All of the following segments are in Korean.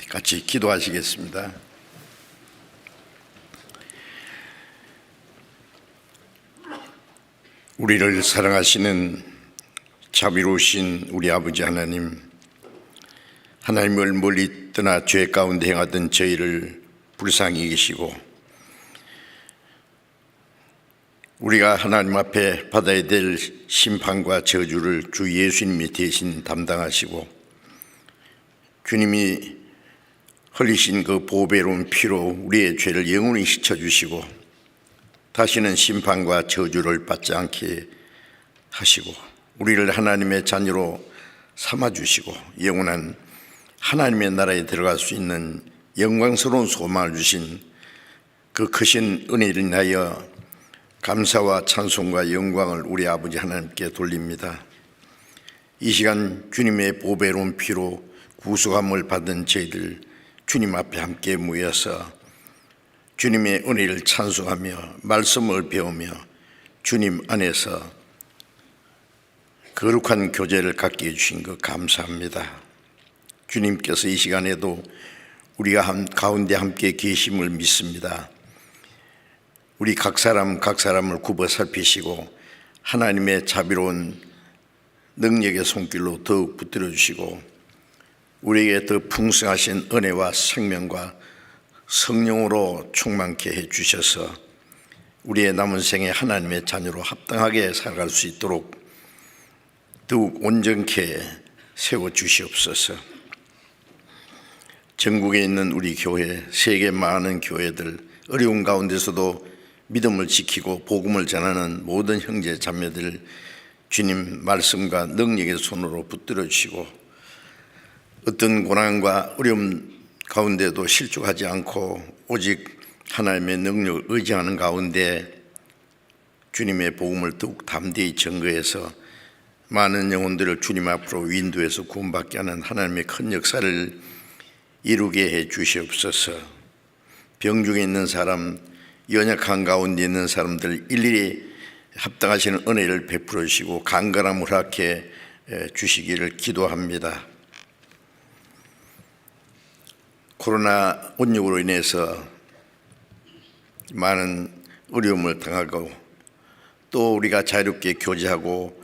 같이 기도하시겠습니다. 우리를 사랑하시는 자비로우신 우리 아버지 하나님, 하나님을 멀리 떠나 죄 가운데 행하던 저희를 불쌍히 여기시고 우리가 하나님 앞에 받아야 될 심판과 저주를 주 예수님이 대신 담당하시고 주님이 흘리신 그 보배로운 피로 우리의 죄를 영원히 씻어주시고 다시는 심판과 저주를 받지 않게 하시고 우리를 하나님의 자녀로 삼아주시고 영원한 하나님의 나라에 들어갈 수 있는 영광스러운 소망을 주신 그 크신 은혜를 인하여 감사와 찬송과 영광을 우리 아버지 하나님께 돌립니다. 이 시간 주님의 보배로운 피로 구속함을 받은 저희들 주님 앞에 함께 모여서 주님의 은혜를 찬송하며 말씀을 배우며 주님 안에서 거룩한 교제를 갖게 해주신 것 감사합니다. 주님께서 이 시간에도 우리가 가운데 함께 계심을 믿습니다. 우리 각 사람을 굽어 살피시고 하나님의 자비로운 능력의 손길로 더욱 붙들어 주시고 우리에게 더 풍성하신 은혜와 생명과 성령으로 충만케 해 주셔서 우리의 남은 생에 하나님의 자녀로 합당하게 살아갈 수 있도록 더욱 온전케 세워 주시옵소서. 전국에 있는 우리 교회, 세계 많은 교회들, 어려운 가운데서도 믿음을 지키고 복음을 전하는 모든 형제 자매들 주님 말씀과 능력의 손으로 붙들어 주시고 어떤 고난과 어려움 가운데도 실족하지 않고 오직 하나님의 능력을 의지하는 가운데 주님의 복음을 더욱 담대히 전거해서 많은 영혼들을 주님 앞으로 인도해서 구원받게 하는 하나님의 큰 역사를 이루게 해 주시옵소서. 병중에 있는 사람, 연약한 가운데 있는 사람들 일일이 합당하시는 은혜를 베풀어 주시고 강건함을 허락해 주시기를 기도합니다. 코로나19로 인해서 많은 어려움을 당하고 또 우리가 자유롭게 교제하고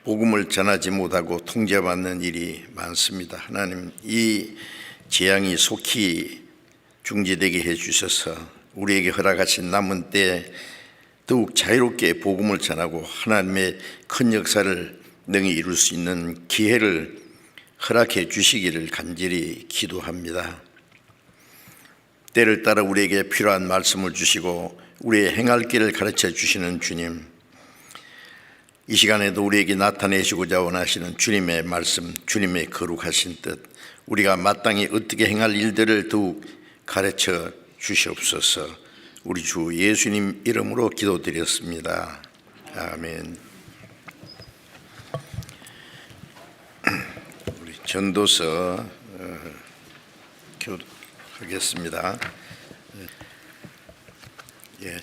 복음을 전하지 못하고 통제받는 일이 많습니다. 하나님, 이 재앙이 속히 중지되게 해 주셔서 우리에게 허락하신 남은 때 더욱 자유롭게 복음을 전하고 하나님의 큰 역사를 능히 이룰 수 있는 기회를 허락해 주시기를 간절히 기도합니다. 때를 따라 우리에게 필요한 말씀을 주시고 우리의 행할 길을 가르쳐 주시는 주님, 이 시간에도 우리에게 나타내시고자 원하시는 주님의 말씀, 주님의 거룩하신 뜻, 우리가 마땅히 어떻게 행할 일들을 더욱 가르쳐 주시옵소서. 우리 주 예수님 이름으로 기도드렸습니다. 아멘. 우리 전도서 하겠습니다.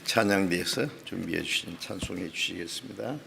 찬양대에서 준비해 주신 찬송해 주시겠습니다.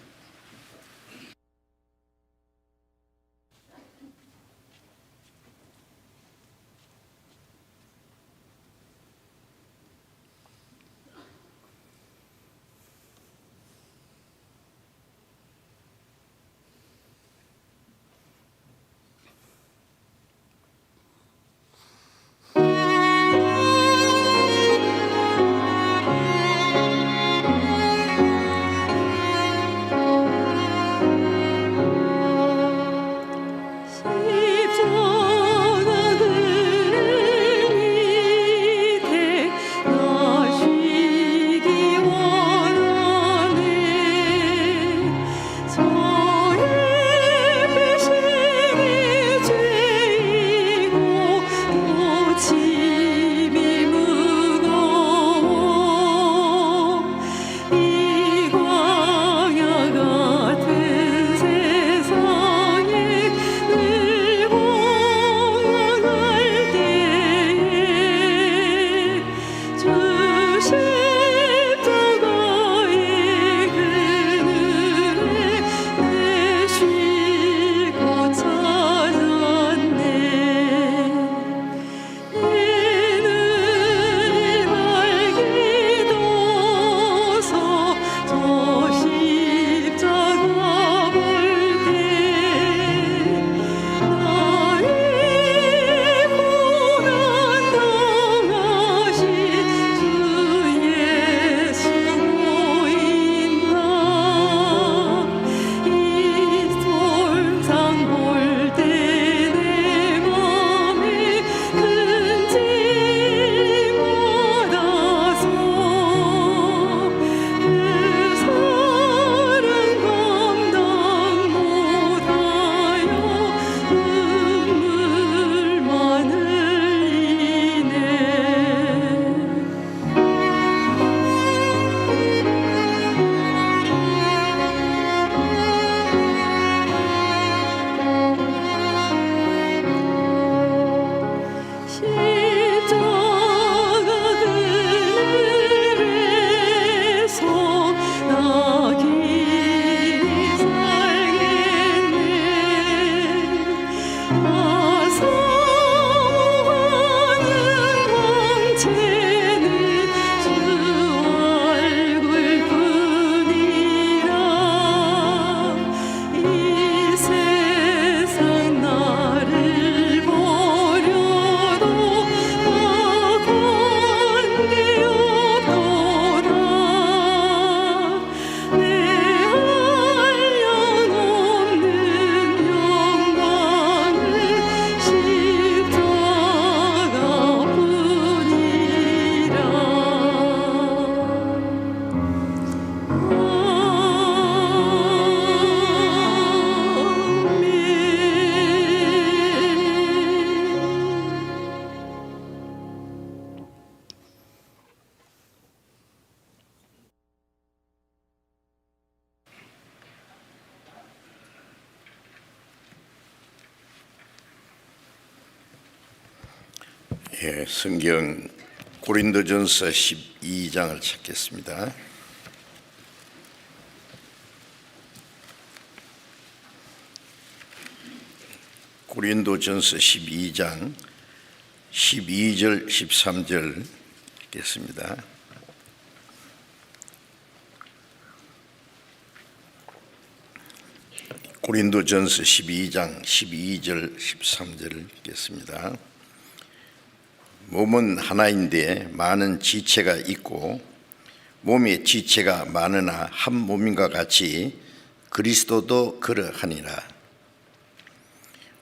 성경 고린도전서 12장을 찾겠습니다. 고린도전서 12장 12절 13절 읽겠습니다. 고린도전서 12장 12절 13절 읽겠습니다. 몸은 하나인데 많은 지체가 있고 몸의 지체가 많으나 한 몸인과 같이 그리스도도 그러하니라.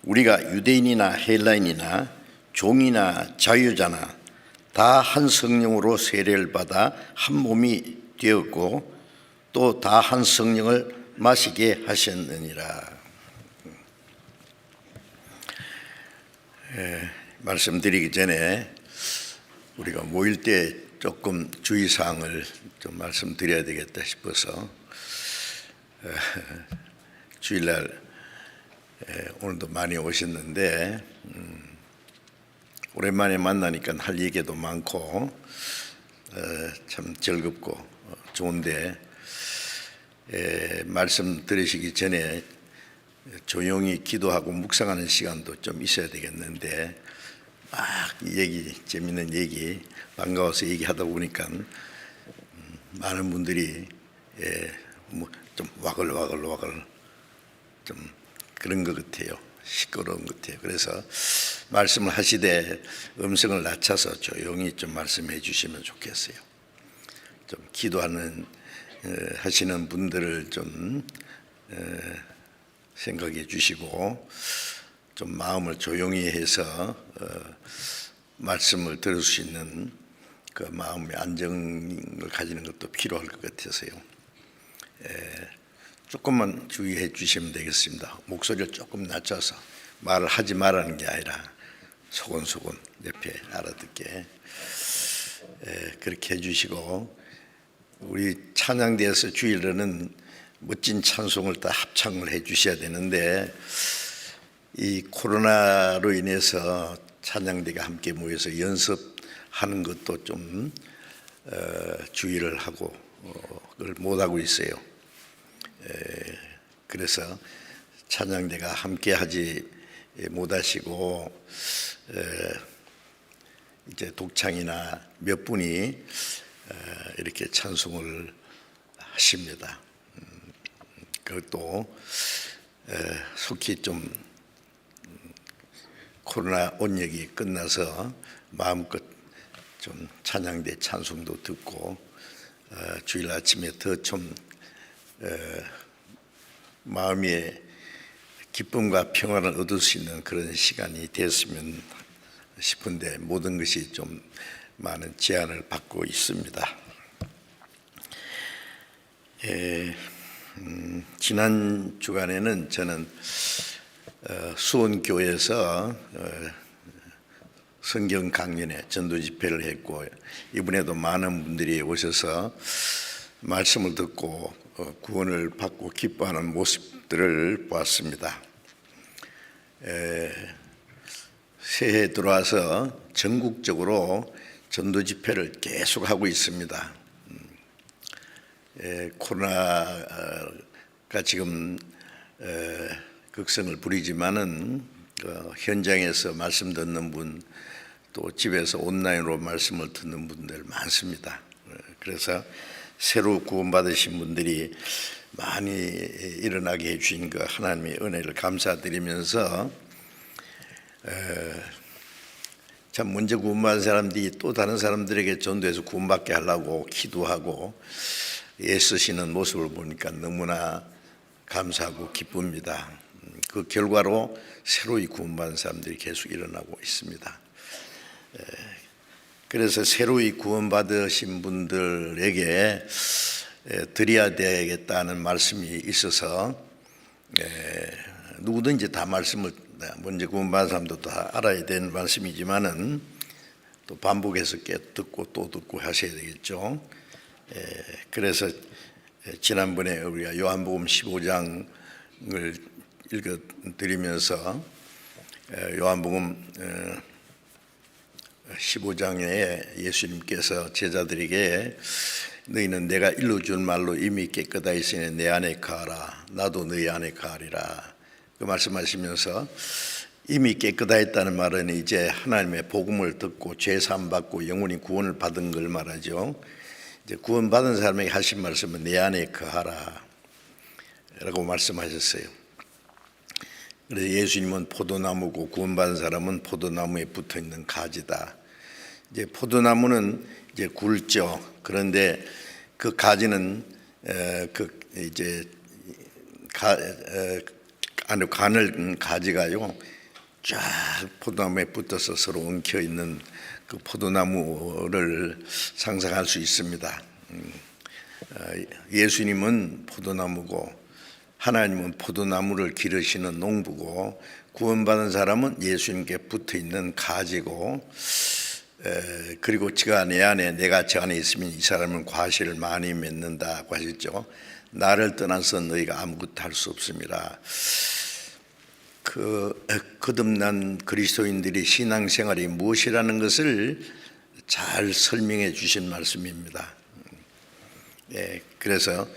우리가 유대인이나 헬라인이나 종이나 자유자나 다 한 성령으로 세례를 받아 한 몸이 되었고 또 다 한 성령을 마시게 하셨느니라. 말씀드리기 전에 우리가 모일 때 조금 주의사항을 좀 말씀드려야 되겠다 싶어서 주일날 오늘도 많이 오셨는데 오랜만에 만나니까 할 얘기도 많고 참 즐겁고 좋은데 말씀 들으시기 전에 조용히 기도하고 묵상하는 시간도 좀 있어야 되겠는데 막 재밌는 얘기 반가워서 얘기하다 보니까 많은 분들이 좀 와글와글 좀 그런 것 같아요. 시끄러운 것 같아요. 그래서 말씀을 하시되 음성을 낮춰서 조용히 좀 말씀해 주시면 좋겠어요. 좀 기도하는 하시는 분들을 좀 생각해 주시고 좀 마음을 조용히 해서 말씀을 들을 수 있는 그 마음의 안정을 가지는 것도 필요할 것 같아서요. 조금만 주의해 주시면 되겠습니다. 목소리를 조금 낮춰서 말을 하지 말라는 게 아니라 소곤소곤 옆에 알아듣게 그렇게 해주시고, 우리 찬양대에서 주일에는 멋진 찬송을 다 합창을 해 주셔야 되는데 이 코로나로 인해서 찬양대가 함께 모여서 연습하는 것도 좀 주의를 하고 그걸 못하고 있어요. 그래서 찬양대가 함께 하지 못하시고 이제 독창이나 몇 분이 이렇게 찬송을 하십니다. 그것도 속히 좀 코로나 온역이 끝나서 마음껏 좀 찬양대 찬송도 듣고 주일 아침에 더 좀 마음의 기쁨과 평안을 얻을 수 있는 그런 시간이 됐으면 싶은데 모든 것이 좀 많은 제한을 받고 있습니다. 지난 주간에는 저는 수원교회에서 성경 강연회 전도 집회를 했고 이번에도 많은 분들이 오셔서 말씀을 듣고 구원을 받고 기뻐하는 모습들을 보았습니다. 새해 들어와서 전국적으로 전도 집회를 계속하고 있습니다. 코로나가 지금 극성을 부리지만은 현장에서 말씀 듣는 분, 또 집에서 온라인으로 말씀을 듣는 분들 많습니다. 그래서 새로 구원받으신 분들이 많이 일어나게 해주신 그 하나님의 은혜를 감사드리면서 참 먼저 구원받은 사람들이 또 다른 사람들에게 전도해서 구원받게 하려고 기도하고 애쓰시는 모습을 보니까 너무나 감사하고 기쁩니다. 그 결과로 새로이 구원받은 사람들이 계속 일어나고 있습니다. 그래서 새로이 구원받으신 분들에게 드려야 되겠다는 말씀이 있어서 누구든지 다 말씀을 먼저 구원받은 사람도 다 알아야 되는 말씀이지만은 또 반복해서 듣고 또 듣고 하셔야 되겠죠. 그래서 지난번에 우리가 요한복음 15장을 읽어드리면서 요한복음 15장에 예수님께서 제자들에게 너희는 내가 일러준 말로 이미 깨끗하 있으니 내 안에 거하라 나도 너희 안에 거하리라 그 말씀하시면서 이미 깨끗하였다는 말은 이제 하나님의 복음을 듣고 죄 사함 받고 영원히 구원을 받은 걸 말하죠. 이제 구원받은 사람에게 하신 말씀은 내 안에 거하라 라고 말씀하셨어요. 그래서 예수님은 포도나무고 구원받은 사람은 포도나무에 붙어 있는 가지다. 이제 포도나무는 이제 굵죠. 그런데 그 가지는 안에 가늘 가지가요 쫙 포도나무에 붙어서 서로 엉켜 있는 그 포도나무를 상상할 수 있습니다. 예수님은 포도나무고 하나님은 포도나무를 기르시는 농부고 구원받은 사람은 예수님께 붙어 있는 가지고 그리고 저가 내 안에 내가 저 안에 있으면 이 사람은 과실을 많이 맺는다고 하셨죠. 나를 떠나서 너희가 아무것도 할 수 없습니다. 그 거듭난 그리스도인들이 신앙생활이 무엇이라는 것을 잘 설명해 주신 말씀입니다. 그래서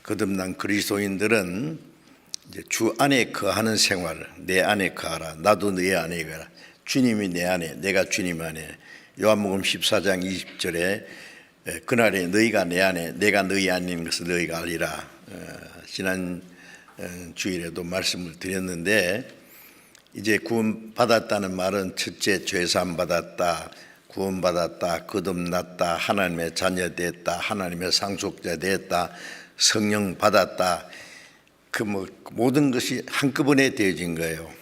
거듭난 그리스도인들은 이제 주 안에 거하는 생활, 내 안에 거하라, 나도 너희 안에 거하라. 주님이 내 안에, 내가 주님 안에. 요한복음 14장 20절에 그날에 너희가 내 안에, 내가 너희 안에 있는 것을 너희가 알리라. 지난 주일에도 말씀을 드렸는데 이제 구원받았다는 말은 첫째 죄사함 받았다, 구원받았다, 거듭났다, 하나님의 자녀 됐다, 하나님의 상속자 됐다, 성령 받았다. 그 모든 것이 한꺼번에 되어진 거예요.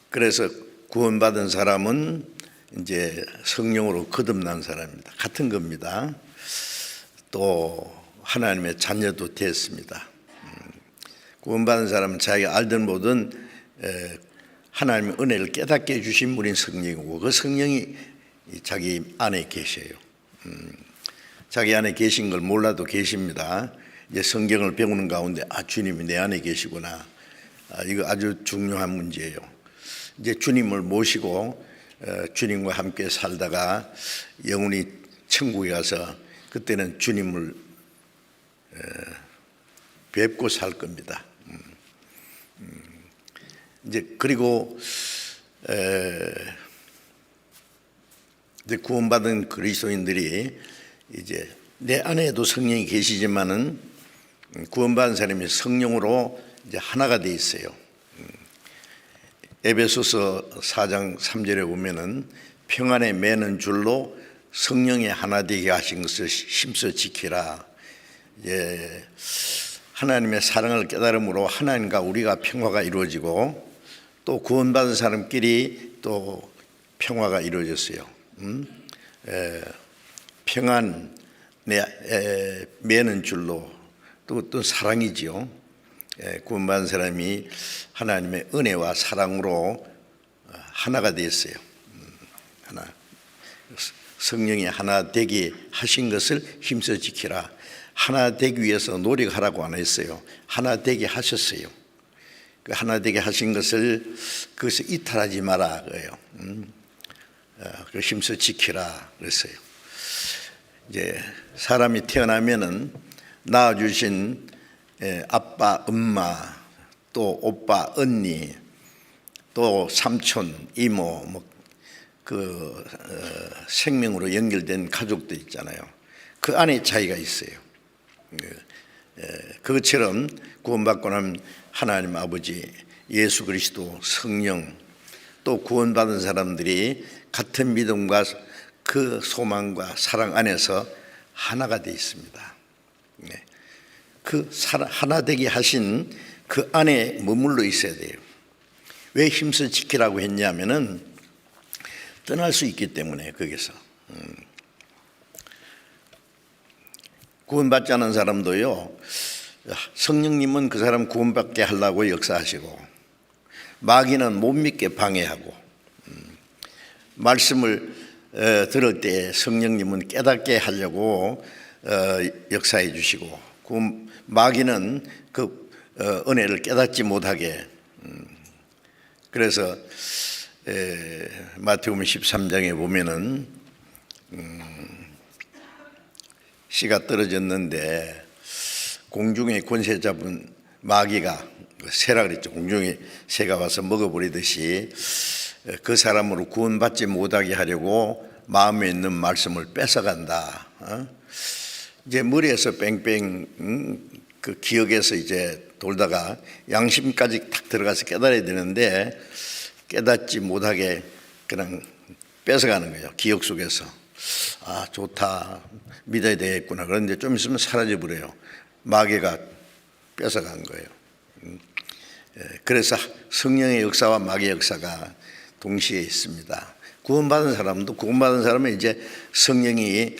그래서 구원받은 사람은 이제 성령으로 거듭난 사람입니다. 같은 겁니다. 또 하나님의 자녀도 됐습니다. 구원받은 사람은 자기가 알든 모든 하나님의 은혜를 깨닫게 해주신 분인 성령이고 그 성령이 자기 안에 계셔요. 자기 안에 계신 걸 몰라도 계십니다. 이제 성경을 배우는 가운데 주님이 내 안에 계시구나. 이거 아주 중요한 문제예요. 이제 주님을 모시고 주님과 함께 살다가 영원히 천국에 가서 그때는 주님을 뵙고 살 겁니다. 이제 그리고 이제 구원받은 그리스도인들이 이제 내 안에도 성령이 계시지만은 구원받은 사람이 성령으로 이제 하나가 돼 있어요. 에베소서 4장 3절에 보면은 평안에 매는 줄로 성령이 하나 되게 하신 것을 힘써 지키라. 하나님의 사랑을 깨달음으로 하나님과 우리가 평화가 이루어지고 또 구원받은 사람끼리 또 평화가 이루어졌어요. 평안 매는 줄로 또 사랑이지요. 구원받은 사람이 하나님의 은혜와 사랑으로 하나가 됐어요. 하나. 성령이 하나 되게 하신 것을 힘써 지키라. 하나 되기 위해서 노력하라고 안 했어요. 하나 되게 하셨어요. 그 하나 되게 하신 것을 그것을 이탈하지 마라 그래요. 그 힘써 지키라 그랬어요. 이제 사람이 태어나면은 낳아주신 아빠, 엄마, 또 오빠, 언니, 또 삼촌, 이모, 생명으로 연결된 가족들 있잖아요. 그 안에 차이가 있어요. 그것처럼 구원받고 나면 하나님 아버지, 예수 그리스도, 성령, 또 구원받은 사람들이 같은 믿음과 그 소망과 사랑 안에서 하나가 되어 있습니다. 그 하나 되게 하신 그 안에 머물러 있어야 돼요. 왜 힘써 지키라고 했냐면은 떠날 수 있기 때문에 거기서 구원받지 않은 사람도요 성령님은 그 사람 구원받게 하려고 역사하시고 마귀는 못 믿게 방해하고 말씀을 들을 때 성령님은 깨닫게 하려고 역사해 주시고 마귀는 그 은혜를 깨닫지 못하게 그래서 마태복음 13장에 보면은 씨가 떨어졌는데 공중의 권세 잡은 마귀가, 새라 그랬죠. 공중의 새가 와서 먹어버리듯이 그 사람으로 구원받지 못하게 하려고 마음에 있는 말씀을 뺏어간다. 이제 머리에서 뺑뺑 그 기억에서 이제 돌다가 양심까지 탁 들어가서 깨달아야 되는데 깨닫지 못하게 그냥 뺏어가는 거예요. 기억 속에서. 아, 좋다, 믿어야 되겠구나. 그런데 좀 있으면 사라져 버려요. 마귀가 뺏어간 거예요. 그래서 성령의 역사와 마귀의 역사가 동시에 있습니다. 구원받은 사람은 이제 성령이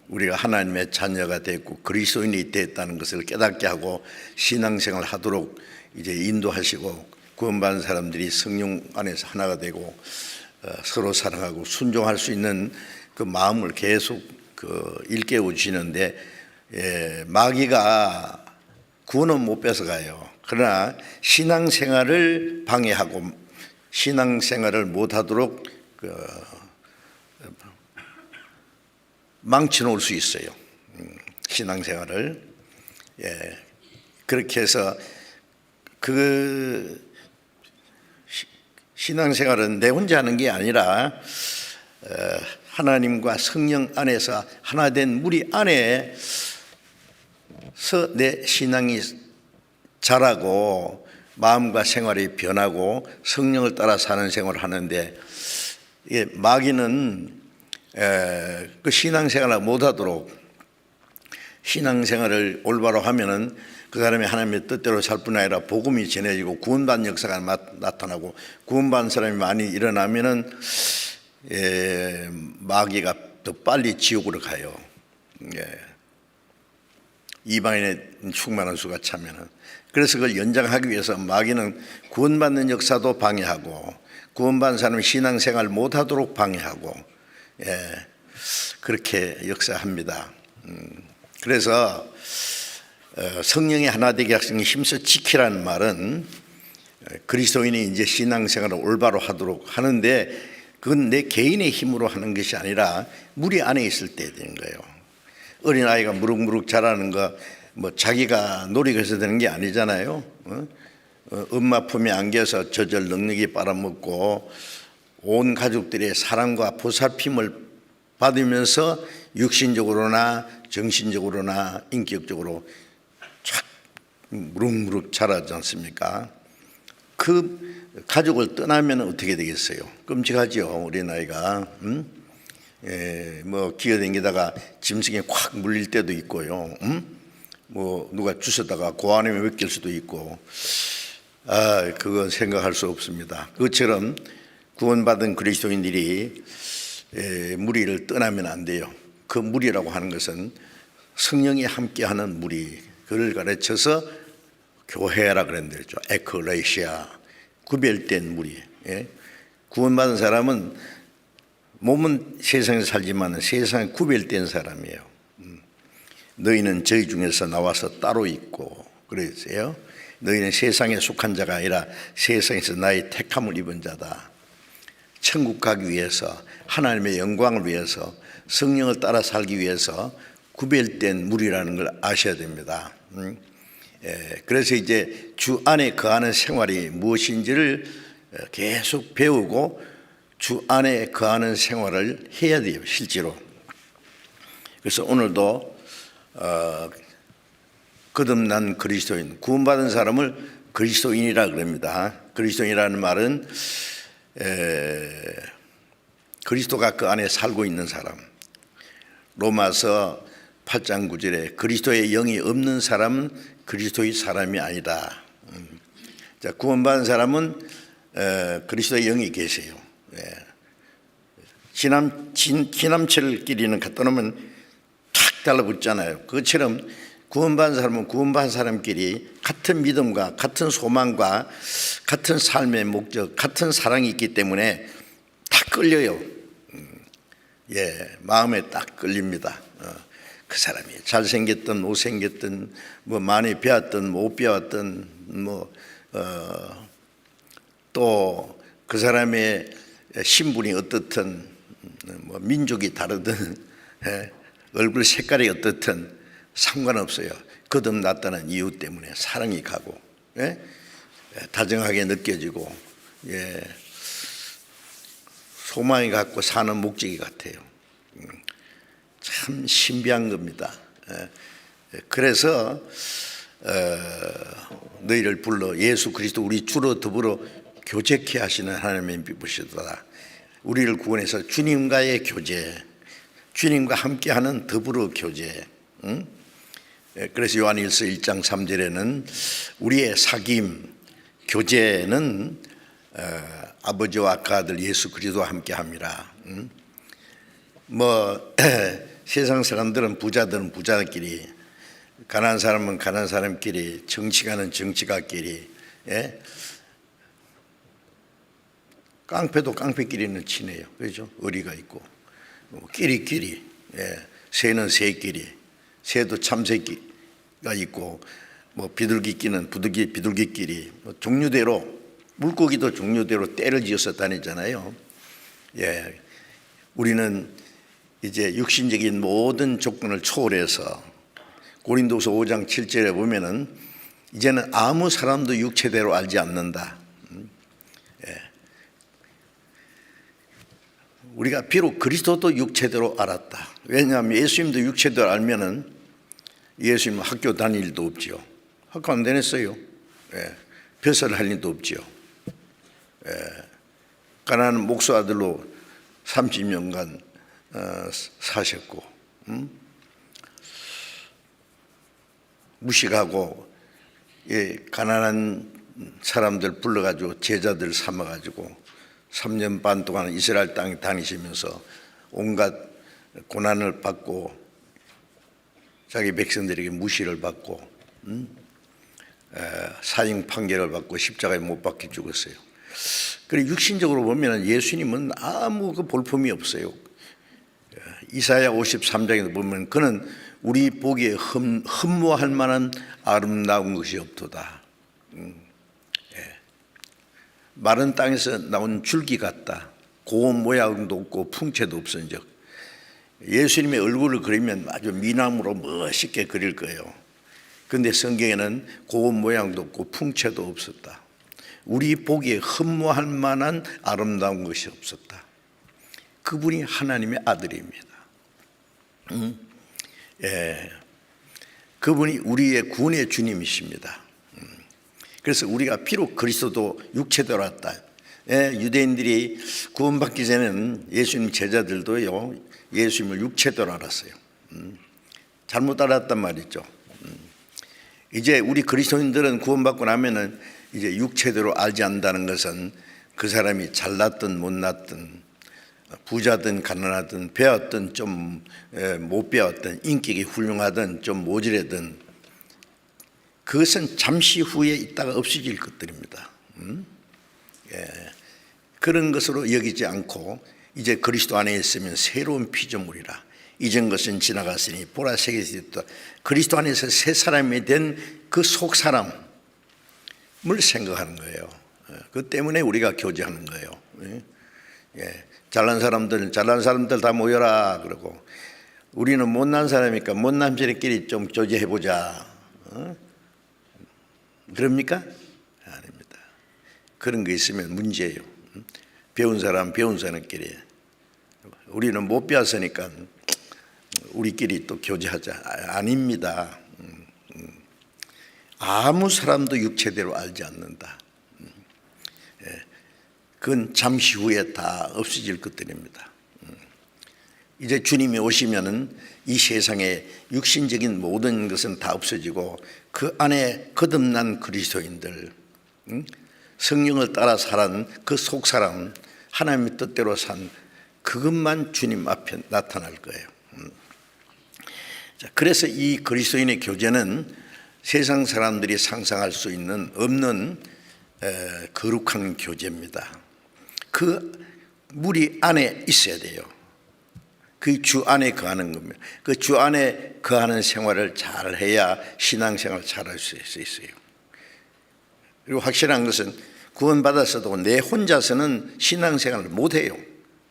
우리가 하나님의 자녀가 됐고 그리스도인이 됐다는 것을 깨닫게 하고 신앙생활을 하도록 이제 인도하시고, 구원받은 사람들이 성령 안에서 하나가 되고 서로 사랑하고 순종할 수 있는 그 마음을 계속 일깨워 주시는데, 마귀가 구원은 못 뺏어가요. 그러나 신앙생활을 방해하고 신앙생활을 못하도록 망쳐놓을 수 있어요. 신앙생활을. 그렇게 해서 그 신앙생활은 내 혼자 하는 게 아니라 하나님과 성령 안에서 하나 된 무리 안에서 내 신앙이 자라고 마음과 생활이 변하고 성령을 따라 사는 생활을 하는데, 마귀는 그 신앙생활을 못하도록, 신앙생활을 올바로 하면은 그 사람이 하나님의 뜻대로 살 뿐 아니라 복음이 전해지고 구원받는 역사가 나타나고, 구원받는 사람이 많이 일어나면은 마귀가 더 빨리 지옥으로 가요. 이방인의 충만한 수가 차면은. 그래서 그걸 연장하기 위해서 마귀는 구원받는 역사도 방해하고 구원받는 사람이 신앙생활 못하도록 방해하고, 그렇게 역사합니다. 그래서 성령의 하나 되게 학생이 힘써 지키라는 말은 그리스도인이 이제 신앙생활을 올바로 하도록 하는데, 그건 내 개인의 힘으로 하는 것이 아니라 무리 안에 있을 때 되는 거예요. 어린아이가 무럭무럭 자라는 거 뭐 자기가 노력해서 되는 게 아니잖아요. 엄마 품에 안겨서 저절 넉넉히 빨아먹고 온 가족들의 사랑과 보살핌을 받으면서 육신적으로나 정신적으로나 인격적으로 촥 무럭무럭 자라지 않습니까? 그 가족을 떠나면 어떻게 되겠어요? 끔찍하죠, 어린아이가. 뭐 기어다니다가 짐승에 콱 물릴 때도 있고요. 뭐 누가 주워다가 고안에 맡길 수도 있고, 그건 생각할 수 없습니다. 그것처럼 구원받은 그리스도인들이 무리를 떠나면 안 돼요. 그 무리라고 하는 것은 성령이 함께하는 무리, 그를 가르쳐서 교회라 그랬는데, 에클레시아, 구별된 무리. 구원받은 사람은 몸은 세상에서 살지만 세상에 구별된 사람이에요. 너희는 저희 중에서 나와서 따로 있고 그랬어요. 너희는 세상에 속한 자가 아니라 세상에서 나의 택함을 입은 자다. 천국 가기 위해서, 하나님의 영광을 위해서, 성령을 따라 살기 위해서 구별된 무리라는 걸 아셔야 됩니다. 그래서 이제 주 안에 거하는 생활이 무엇인지를 계속 배우고 주 안에 거하는 생활을 해야 돼요, 실제로. 그래서 오늘도 거듭난 그리스도인, 구원받은 사람을 그리스도인이라 그럽니다. 그리스도인이라는 말은 그리스도가 그 안에 살고 있는 사람. 로마서 8장 9절에 그리스도의 영이 없는 사람은 그리스도의 사람이 아니다. 자, 구원받은 사람은 그리스도의 영이 계세요. 기남철끼리는 갖다 놓으면 탁 달라붙잖아요. 그것처럼 구원받은 사람은 구원받은 사람끼리 같은 믿음과 같은 소망과 같은 삶의 목적, 같은 사랑이 있기 때문에 딱 끌려요. 마음에 딱 끌립니다. 그 사람이 잘생겼든 못생겼든 뭐 많이 배웠든 못 배웠든 또 그 사람의 신분이 어떻든 뭐 민족이 다르든 얼굴 색깔이 어떻든 상관없어요. 거듭났다는 이유 때문에 사랑이 가고 다정하게 느껴지고 소망이 갖고 사는 목적이 같아요. 참 신비한 겁니다. 그래서 너희를 불러 예수 그리스도 우리 주로 더불어 교제케 하시는 하나님의 빛이다. 우리를 구원해서 주님과의 교제, 주님과 함께하는 더불어 교제. 그래서 요한일서 1장 3절에는 우리의 사귐, 교제는 아버지와 그 아들 예수 그리스도와 함께함이라. 세상 사람들은 부자들은 부자들끼리, 가난한 사람은 가난한 사람끼리, 정치가는 정치가끼리, 깡패도 깡패끼리는 친해요. 그렇죠? 의리가 있고 끼리끼리, 새는 새끼리, 새도 참새끼가 있고 비둘기끼는 비둘기끼리, 종류대로 물고기도 종류대로 떼를 지어서 다니잖아요. 우리는 이제 육신적인 모든 조건을 초월해서 고린도서 5장 7절에 보면은 이제는 아무 사람도 육체대로 알지 않는다. 우리가 비록 그리스도도 육체대로 알았다. 왜냐하면 예수님도 육체대로 알면은 예수님은 학교 다닐 일도 없지요. 학교 안 다녔어요. 벼슬 할 일도 없지요. 가난한 목수 아들로 30년간 사셨고, 무식하고 가난한 사람들 불러가지고 제자들 삼아가지고 3년 반 동안 이스라엘 땅에 다니시면서 온갖 고난을 받고 자기 백성들에게 무시를 받고 사형 판결을 받고 십자가에 못 박혀 죽었어요. 그리고 육신적으로 보면 예수님은 아무 볼품이 없어요. 이사야 53장에도 보면 그는 우리 보기에 흠모할 만한 아름다운 것이 없도다. 마른 땅에서 나온 줄기 같다. 고운 모양도 없고 풍채도 없은즉. 예수님의 얼굴을 그리면 아주 미남으로 멋있게 그릴 거예요. 그런데 성경에는 고운 모양도 없고 풍채도 없었다. 우리 보기에 흠모할 만한 아름다운 것이 없었다. 그분이 하나님의 아들입니다. 그분이 우리의 구원의 주님이십니다. 그래서 우리가 비록 그리스도도 육체대로 왔다. 유대인들이 구원받기 전에는 예수님 제자들도요, 예수님을 육체대로 알았어요. 잘못 알았단 말이죠. 이제 우리 그리스도인들은 구원받고 나면은 이제 육체대로 알지 않는다는 것은 그 사람이 잘났든 못났든 부자든 가난하든 배웠든 좀 못 배웠든 인격이 훌륭하든 좀 모질하든 그것은 잠시 후에 있다가 없어질 것들입니다. 그런 것으로 여기지 않고 이제 그리스도 안에 있으면 새로운 피조물이라. 이전 것은 지나갔으니 보라 새게 되었다. 그리스도 안에서 새 사람이 된 그 속 사람을 생각하는 거예요. 그 때문에 우리가 교제하는 거예요. 잘난 사람들 다 모여라 그러고, 우리는 못난 사람이니까 못난 사람끼리 좀 교제해보자. 그럽니까? 아닙니다. 그런 거 있으면 문제예요. 배운 사람끼리. 우리는 못 배웠으니까 우리끼리 또 교제하자. 아닙니다. 아무 사람도 육체대로 알지 않는다. 그건 잠시 후에 다 없어질 것들입니다. 이제 주님이 오시면은 이 세상의 육신적인 모든 것은 다 없어지고 그 안에 거듭난 그리스도인들, 성령을 따라 살은 그 속사람, 하나님의 뜻대로 산 그것만 주님 앞에 나타날 거예요. 그래서 이 그리스도인의 교제는 세상 사람들이 상상할 수 없는 거룩한 교제입니다. 그 물이 안에 있어야 돼요. 그 주 안에 거하는 겁니다. 그 주 안에 거하는 생활을 잘 해야 신앙생활을 잘할 수 있어요. 그리고 확실한 것은 구원받았어도 내 혼자서는 신앙생활을 못해요.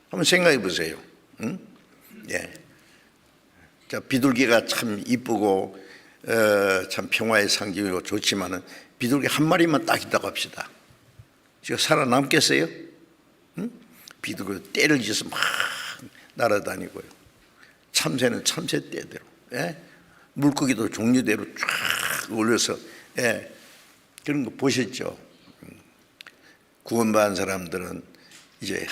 한번 생각해 보세요. 응? 예. 자, 비둘기가 참 이쁘고 참 평화의 상징이고 좋지만은 비둘기 한 마리만 딱 있다고 합시다. 지금 살아남겠어요? 응? 비둘기 떼를 지어서 막 날아다니고요. 참새는 참새 떼대로, 예? 물고기도 종류대로 쫙 올려서, 예. 그런 거 보셨죠? 구원받은 사람들은 이제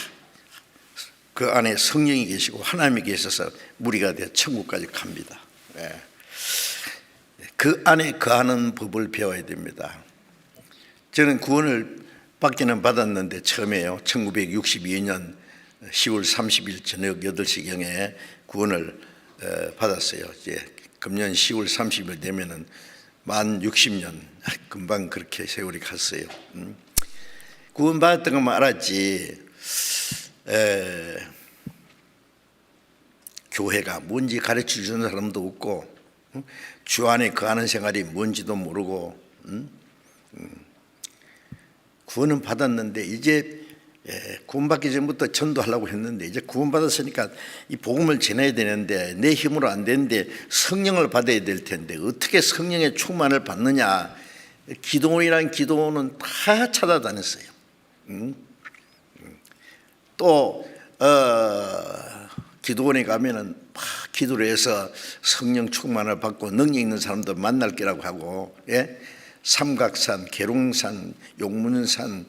그 안에 성령이 계시고 하나님이 계셔서 무리가 되어 천국까지 갑니다. 예. 그 안에 거하는 법을 배워야 됩니다. 저는 구원을 받기는 받았는데 처음에요. 1962년 10월 30일 저녁 8시경에 구원을 받았어요. 이제 금년 10월 30일 되면은 만 60년, 금방 그렇게 세월이 갔어요. 구원 받았던 것만 알았지 교회가 뭔지 가르쳐 주는 사람도 없고 주 안에 거하는 생활이 뭔지도 모르고 구원은 받았는데 이제 구원받기 전부터 전도하려고 했는데 이제 구원받았으니까 이 복음을 전해야 되는데 내 힘으로 안 되는데 성령을 받아야 될 텐데 어떻게 성령의 충만을 받느냐. 기도원이라는 기도원은 다 찾아다녔어요. 또 기도원에 가면은 막 기도를 해서 성령 충만을 받고 능력 있는 사람들 만날 거라고 하고, 예? 삼각산, 계룡산, 용문산,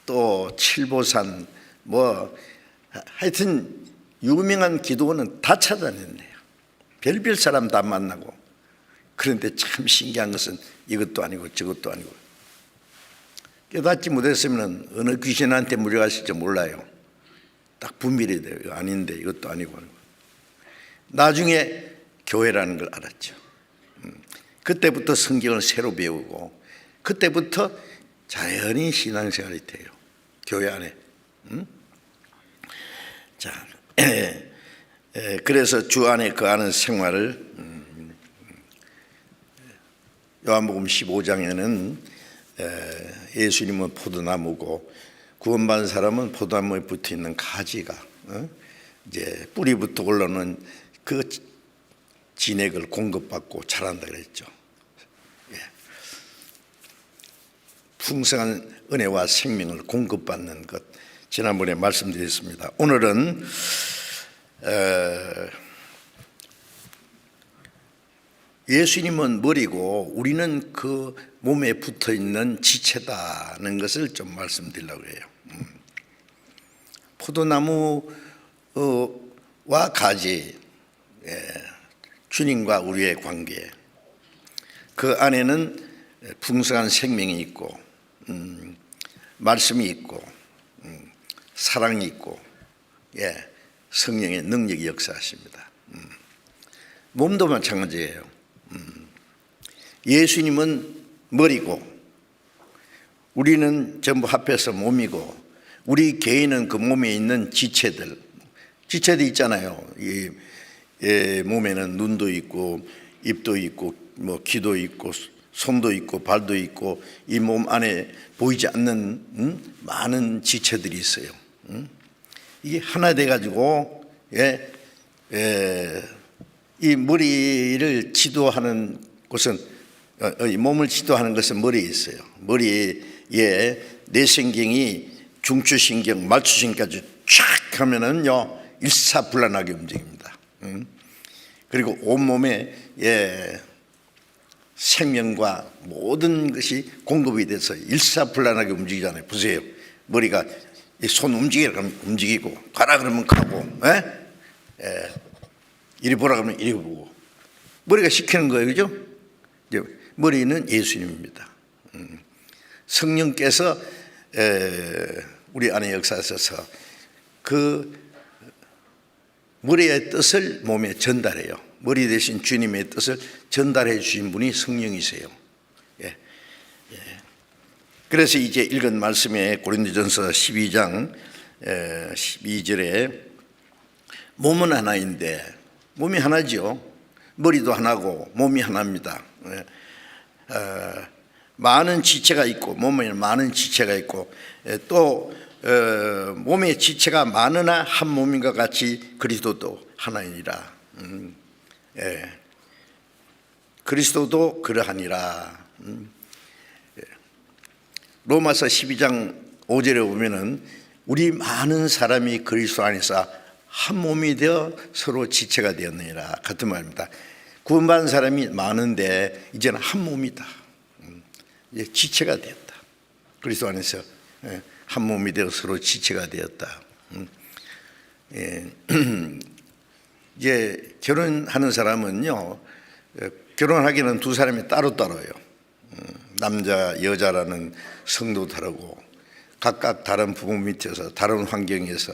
또 칠보산, 뭐 하여튼 유명한 기도원은 다 찾아냈네요. 별별 사람 다 만나고. 그런데 참 신기한 것은 이것도 아니고 저것도 아니고 깨닫지 못했으면 어느 귀신한테 물려갔을지 몰라요. 딱 분별이 돼요. 아닌데 이것도 아니고. 나중에 교회라는 걸 알았죠. 그때부터 성경을 새로 배우고 그때부터 자연히 신앙생활이 돼요. 교회 안에. 자, 그래서 주 안에 거하는 생활을 요한복음 15장에는 예수님은 포도나무고 구원받은 사람은 포도나무에 붙어 있는 가지가 이제 뿌리부터 올라오는 그 진액을 공급받고 자란다 그랬죠. 예. 풍성한 은혜와 생명을 공급받는 것 지난번에 말씀드렸습니다. 오늘은 예수님은 머리고 우리는 그 몸에 붙어 있는 지체다는 것을 좀 말씀드리려고 해요. 포도나무와 가지, 주님과 우리의 관계, 그 안에는 풍성한 생명이 있고 말씀이 있고 사랑이 있고 성령의 능력이 역사하십니다. 몸도 마찬가지예요. 예수님은 머리고 우리는 전부 합해서 몸이고 우리 개인은 그 몸에 있는 지체들 있잖아요. 이 몸에는 눈도 있고 입도 있고 뭐 귀도 있고 손도 있고 발도 있고 이 몸 안에 보이지 않는 많은 지체들이 있어요. 이게 하나 돼 가지고 이 머리를 지도하는 곳은 이 몸을 지도하는 것은 머리에 있어요. 머리에 내신경이 중추신경, 말추신경까지 쫙 하면은요 일사불란하게 움직입니다. 그리고 온몸에 생명과 모든 것이 공급이 돼서 일사불란하게 움직이잖아요. 보세요. 머리가 손 움직이라 그러면 움직이고 가라 그러면 가고 이리 보라 그러면 이리 보고 머리가 시키는 거예요. 그죠? 머리는 예수님입니다. 성령께서 우리 안에 역사하셔서 그 머리의 뜻을 몸에 전달해요. 머리 대신 주님의 뜻을 전달해 주신 분이 성령이세요. 그래서 이제 읽은 말씀에 고린도전서 12장 12절에 몸은 하나인데, 몸이 하나죠. 머리도 하나고 몸이 하나입니다. 많은 지체가 있고, 몸에 많은 지체가 있고, 또 몸의 지체가 많으나 한 몸인 것 같이 그리스도도 하나이니라. 그리스도도 그러하니라. 로마서 12장 5절에 보면은 우리 많은 사람이 그리스도 안에서 한 몸이 되어 서로 지체가 되었느니라 같은 말입니다. 구원받은 사람이 많은데 이제는 한 몸이다. 이제 지체가 되었다. 그리스도 안에서 한 몸이 되어 서로 지체가 되었다. 이제 결혼하는 사람은요, 결혼하기는 두 사람이 따로따로예요. 남자 여자라는 성도 다르고 각각 다른 부모 밑에서 다른 환경에서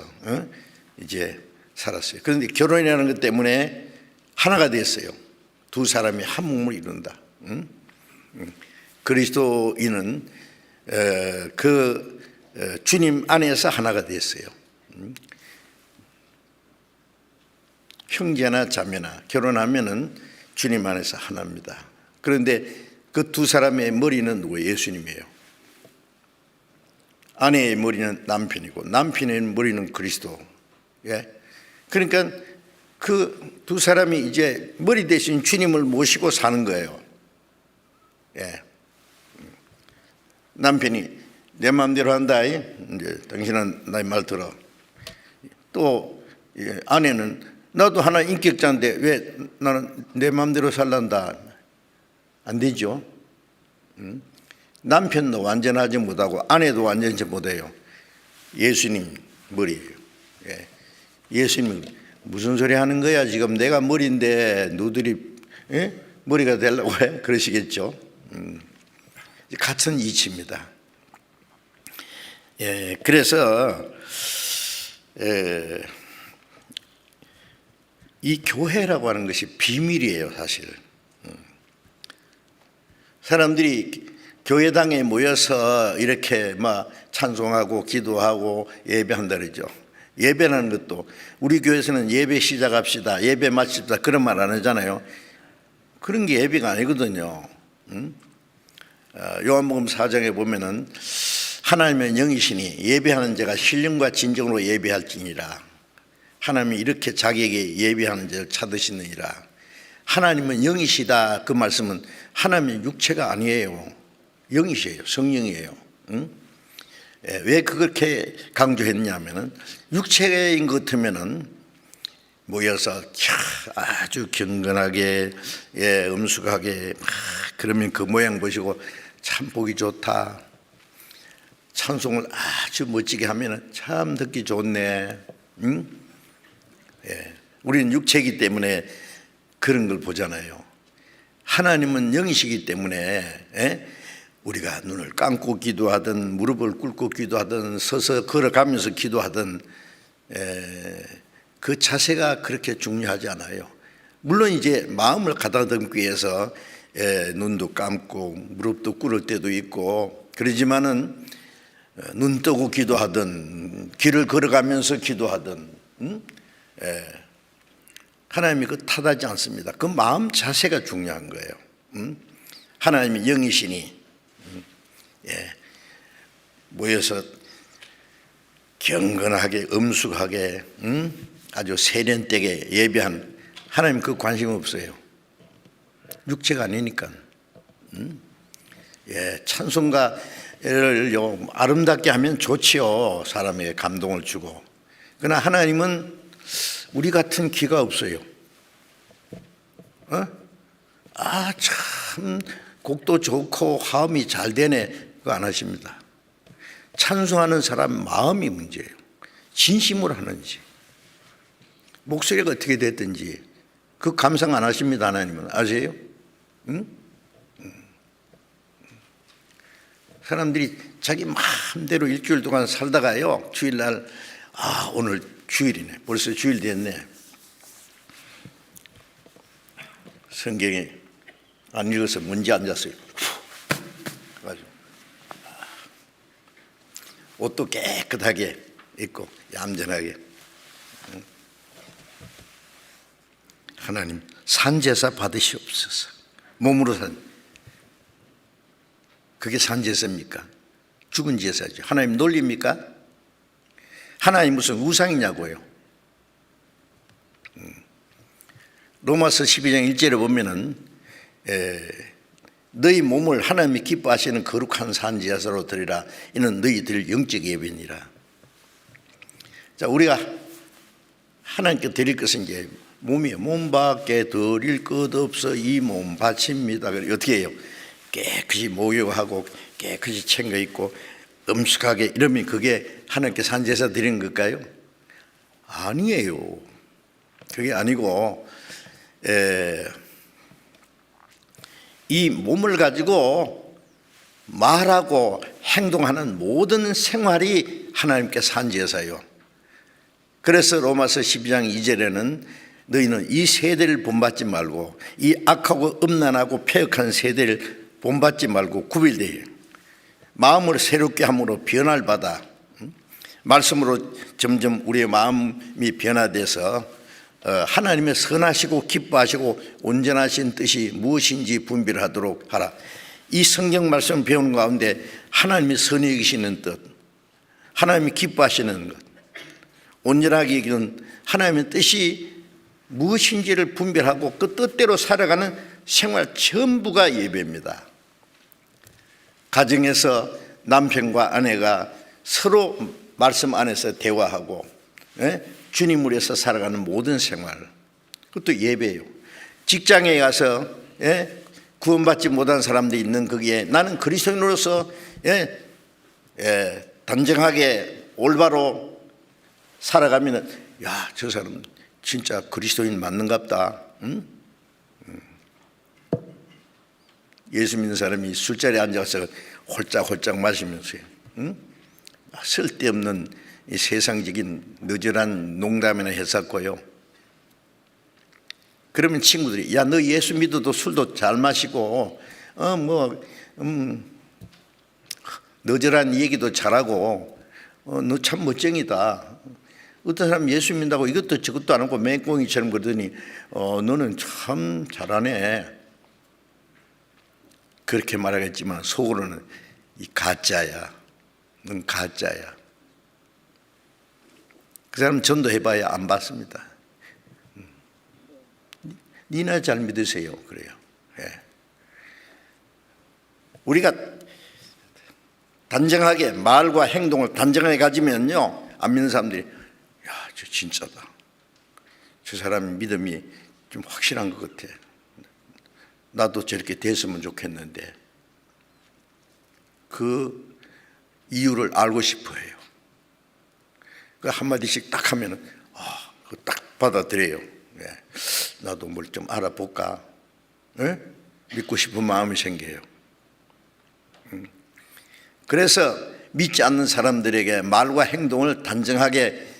이제 살았어요. 그런데 결혼이라는 것 때문에 하나가 됐어요. 두 사람이 한 몸을 이룬다. 그리스도인은 주님 안에서 하나가 됐어요. 형제나 자매나 결혼하면은 주님 안에서 하나입니다. 그런데 그 두 사람의 머리는 누구예요? 예수님이에요. 아내의 머리는 남편이고 남편의 머리는 그리스도. 그러니까 그 두 사람이 이제 머리 대신 주님을 모시고 사는 거예요. 남편이 내 마음대로 한다. 이제 당신은 나의 말 들어. 또 아내는 나도 하나 인격자인데 왜 나는 내 마음대로 살란다. 안 되죠. 남편도 완전하지 못하고 아내도 완전하지 못해요. 예수님 머리예요. 예수님 무슨 소리 하는 거야? 지금 내가 머리인데 너들이 머리가 되려고 해? 그러시겠죠. 같은 이치입니다. 그래서 이 교회라고 하는 것이 비밀이에요, 사실. 사람들이 교회당에 모여서 이렇게 막 찬송하고 기도하고 예배한다 그러죠. 예배라는 것도 우리 교회에서는 예배 시작합시다, 예배 마칩시다 그런 말 안 하잖아요. 그런 게 예배가 아니거든요. 요한복음 4장에 보면은 하나님의 영이시니 예배하는 자가 신령과 진정으로 예배할지니라. 하나님이 이렇게 자기에게 예배하는 자를 찾으시느니라. 하나님은 영이시다. 그 말씀은 하나님의 육체가 아니에요. 영이시에요. 성령이에요. 왜 그렇게 강조했냐면은 육체인 것 같으면은 모여서 아주 경건하게 음숙하게 그러면 그 모양 보시고 참 보기 좋다. 찬송을 아주 멋지게 하면은 참 듣기 좋네. 우리는 육체이기 때문에 그런 걸 보잖아요. 하나님은 영이시기 때문에 우리가 눈을 감고 기도하든 무릎을 꿇고 기도하든 서서 걸어가면서 기도하든 그 자세가 그렇게 중요하지 않아요. 물론 이제 마음을 가다듬기 위해서 눈도 감고 무릎도 꿇을 때도 있고 그러지만은 눈 뜨고 기도하든 길을 걸어가면서 기도하든 하나님이 그 탓하지 않습니다. 그 마음 자세가 중요한 거예요. 하나님이 영이시니 모여서 경건하게 음숙하게 아주 세련되게 예배한 하나님 그 관심 없어요. 육체가 아니니까. 찬송가를 아름답게 하면 좋지요. 사람에게 감동을 주고. 그러나 하나님은 우리 같은 귀가 없어요. 참 곡도 좋고 화음이 잘 되네. 그거 안 하십니다. 찬송하는 사람 마음이 문제예요. 진심으로 하는지 목소리가 어떻게 됐든지 그 감상 안 하십니다. 하나님은 아세요? 사람들이 자기 마음대로 일주일 동안 살다가요 주일날 오늘 주일이네. 벌써 주일 됐네. 성경에 안 읽어서 먼지 앉았어요. 그래가지고 옷도 깨끗하게 입고 얌전하게 하나님 산제사 받으시옵소서. 몸으로 산, 그게 산제사입니까? 죽은 제사죠. 하나님 놀립니까? 하나님 무슨 우상이냐고요. 로마서 12장 1절에 보면은 너희 몸을 하나님이 기뻐하시는 거룩한 산제사로 드리라. 이는 너희들 영적 예배니라. 자, 우리가 하나님께 드릴 것은 이제 몸이에요. 몸밖에 드릴 것 없어 이 몸 바칩니다. 어떻게 해요? 깨끗이 목욕하고 깨끗이 챙겨 입고 엄숙하게 이러면 그게 하나님께 산제사 드리는 걸까요? 아니에요. 그게 아니고 이 몸을 가지고 말하고 행동하는 모든 생활이 하나님께 산제사예요. 그래서 로마서 12장 2절에는 너희는 이 세대를 본받지 말고 이 악하고 음란하고 패역한 세대를 본받지 말고 구별되어 마음을 새롭게 함으로 변화를 받아 말씀으로 점점 우리의 마음이 변화돼서 하나님의 선하시고 기뻐하시고 온전하신 뜻이 무엇인지 분별하도록 하라. 이 성경 말씀 배우는 가운데 하나님이 선히 여기시는 뜻, 하나님이 기뻐하시는 것, 온전하게 여기는 하나님의 뜻이 무엇인지를 분별하고 그 뜻대로 살아가는 생활 전부가 예배입니다. 가정에서 남편과 아내가 서로 말씀 안에서 대화하고 주님을 위해서 살아가는 모든 생활, 그것도 예배예요. 직장에 가서 구원받지 못한 사람들이 있는 거기에 나는 그리스도인으로서 단정하게 올바로 살아가면 야, 저 사람 진짜 그리스도인 맞는갑다. 예수 믿는 사람이 술자리에 앉아서 홀짝홀짝 마시면서요, 쓸데없는 이 세상적인 너절한 농담이나 했었고요. 그러면 친구들이 야, 너 예수 믿어도 술도 잘 마시고 너절한 얘기도 잘하고 너 참 멋쟁이다. 어떤 사람 예수 믿는다고 이것도 저것도 안 하고 맹꽁이처럼 그러더니 너는 참 잘하네. 그렇게 말하겠지만 속으로는 이 가짜야. 넌 가짜야. 그 사람 전도해봐야 안 받습니다. 니나 잘 믿으세요. 그래요. 우리가 단정하게 말과 행동을 단정하게 가지면요, 안 믿는 사람들이 야, 저 진짜다. 저 사람 믿음이 좀 확실한 것 같아. 나도 저렇게 됐으면 좋겠는데 그 이유를 알고 싶어 해요. 그 한마디씩 딱 하면은 그거 딱 받아들여요. 나도 뭘 좀 알아볼까? 믿고 싶은 마음이 생겨요. 그래서 믿지 않는 사람들에게 말과 행동을 단정하게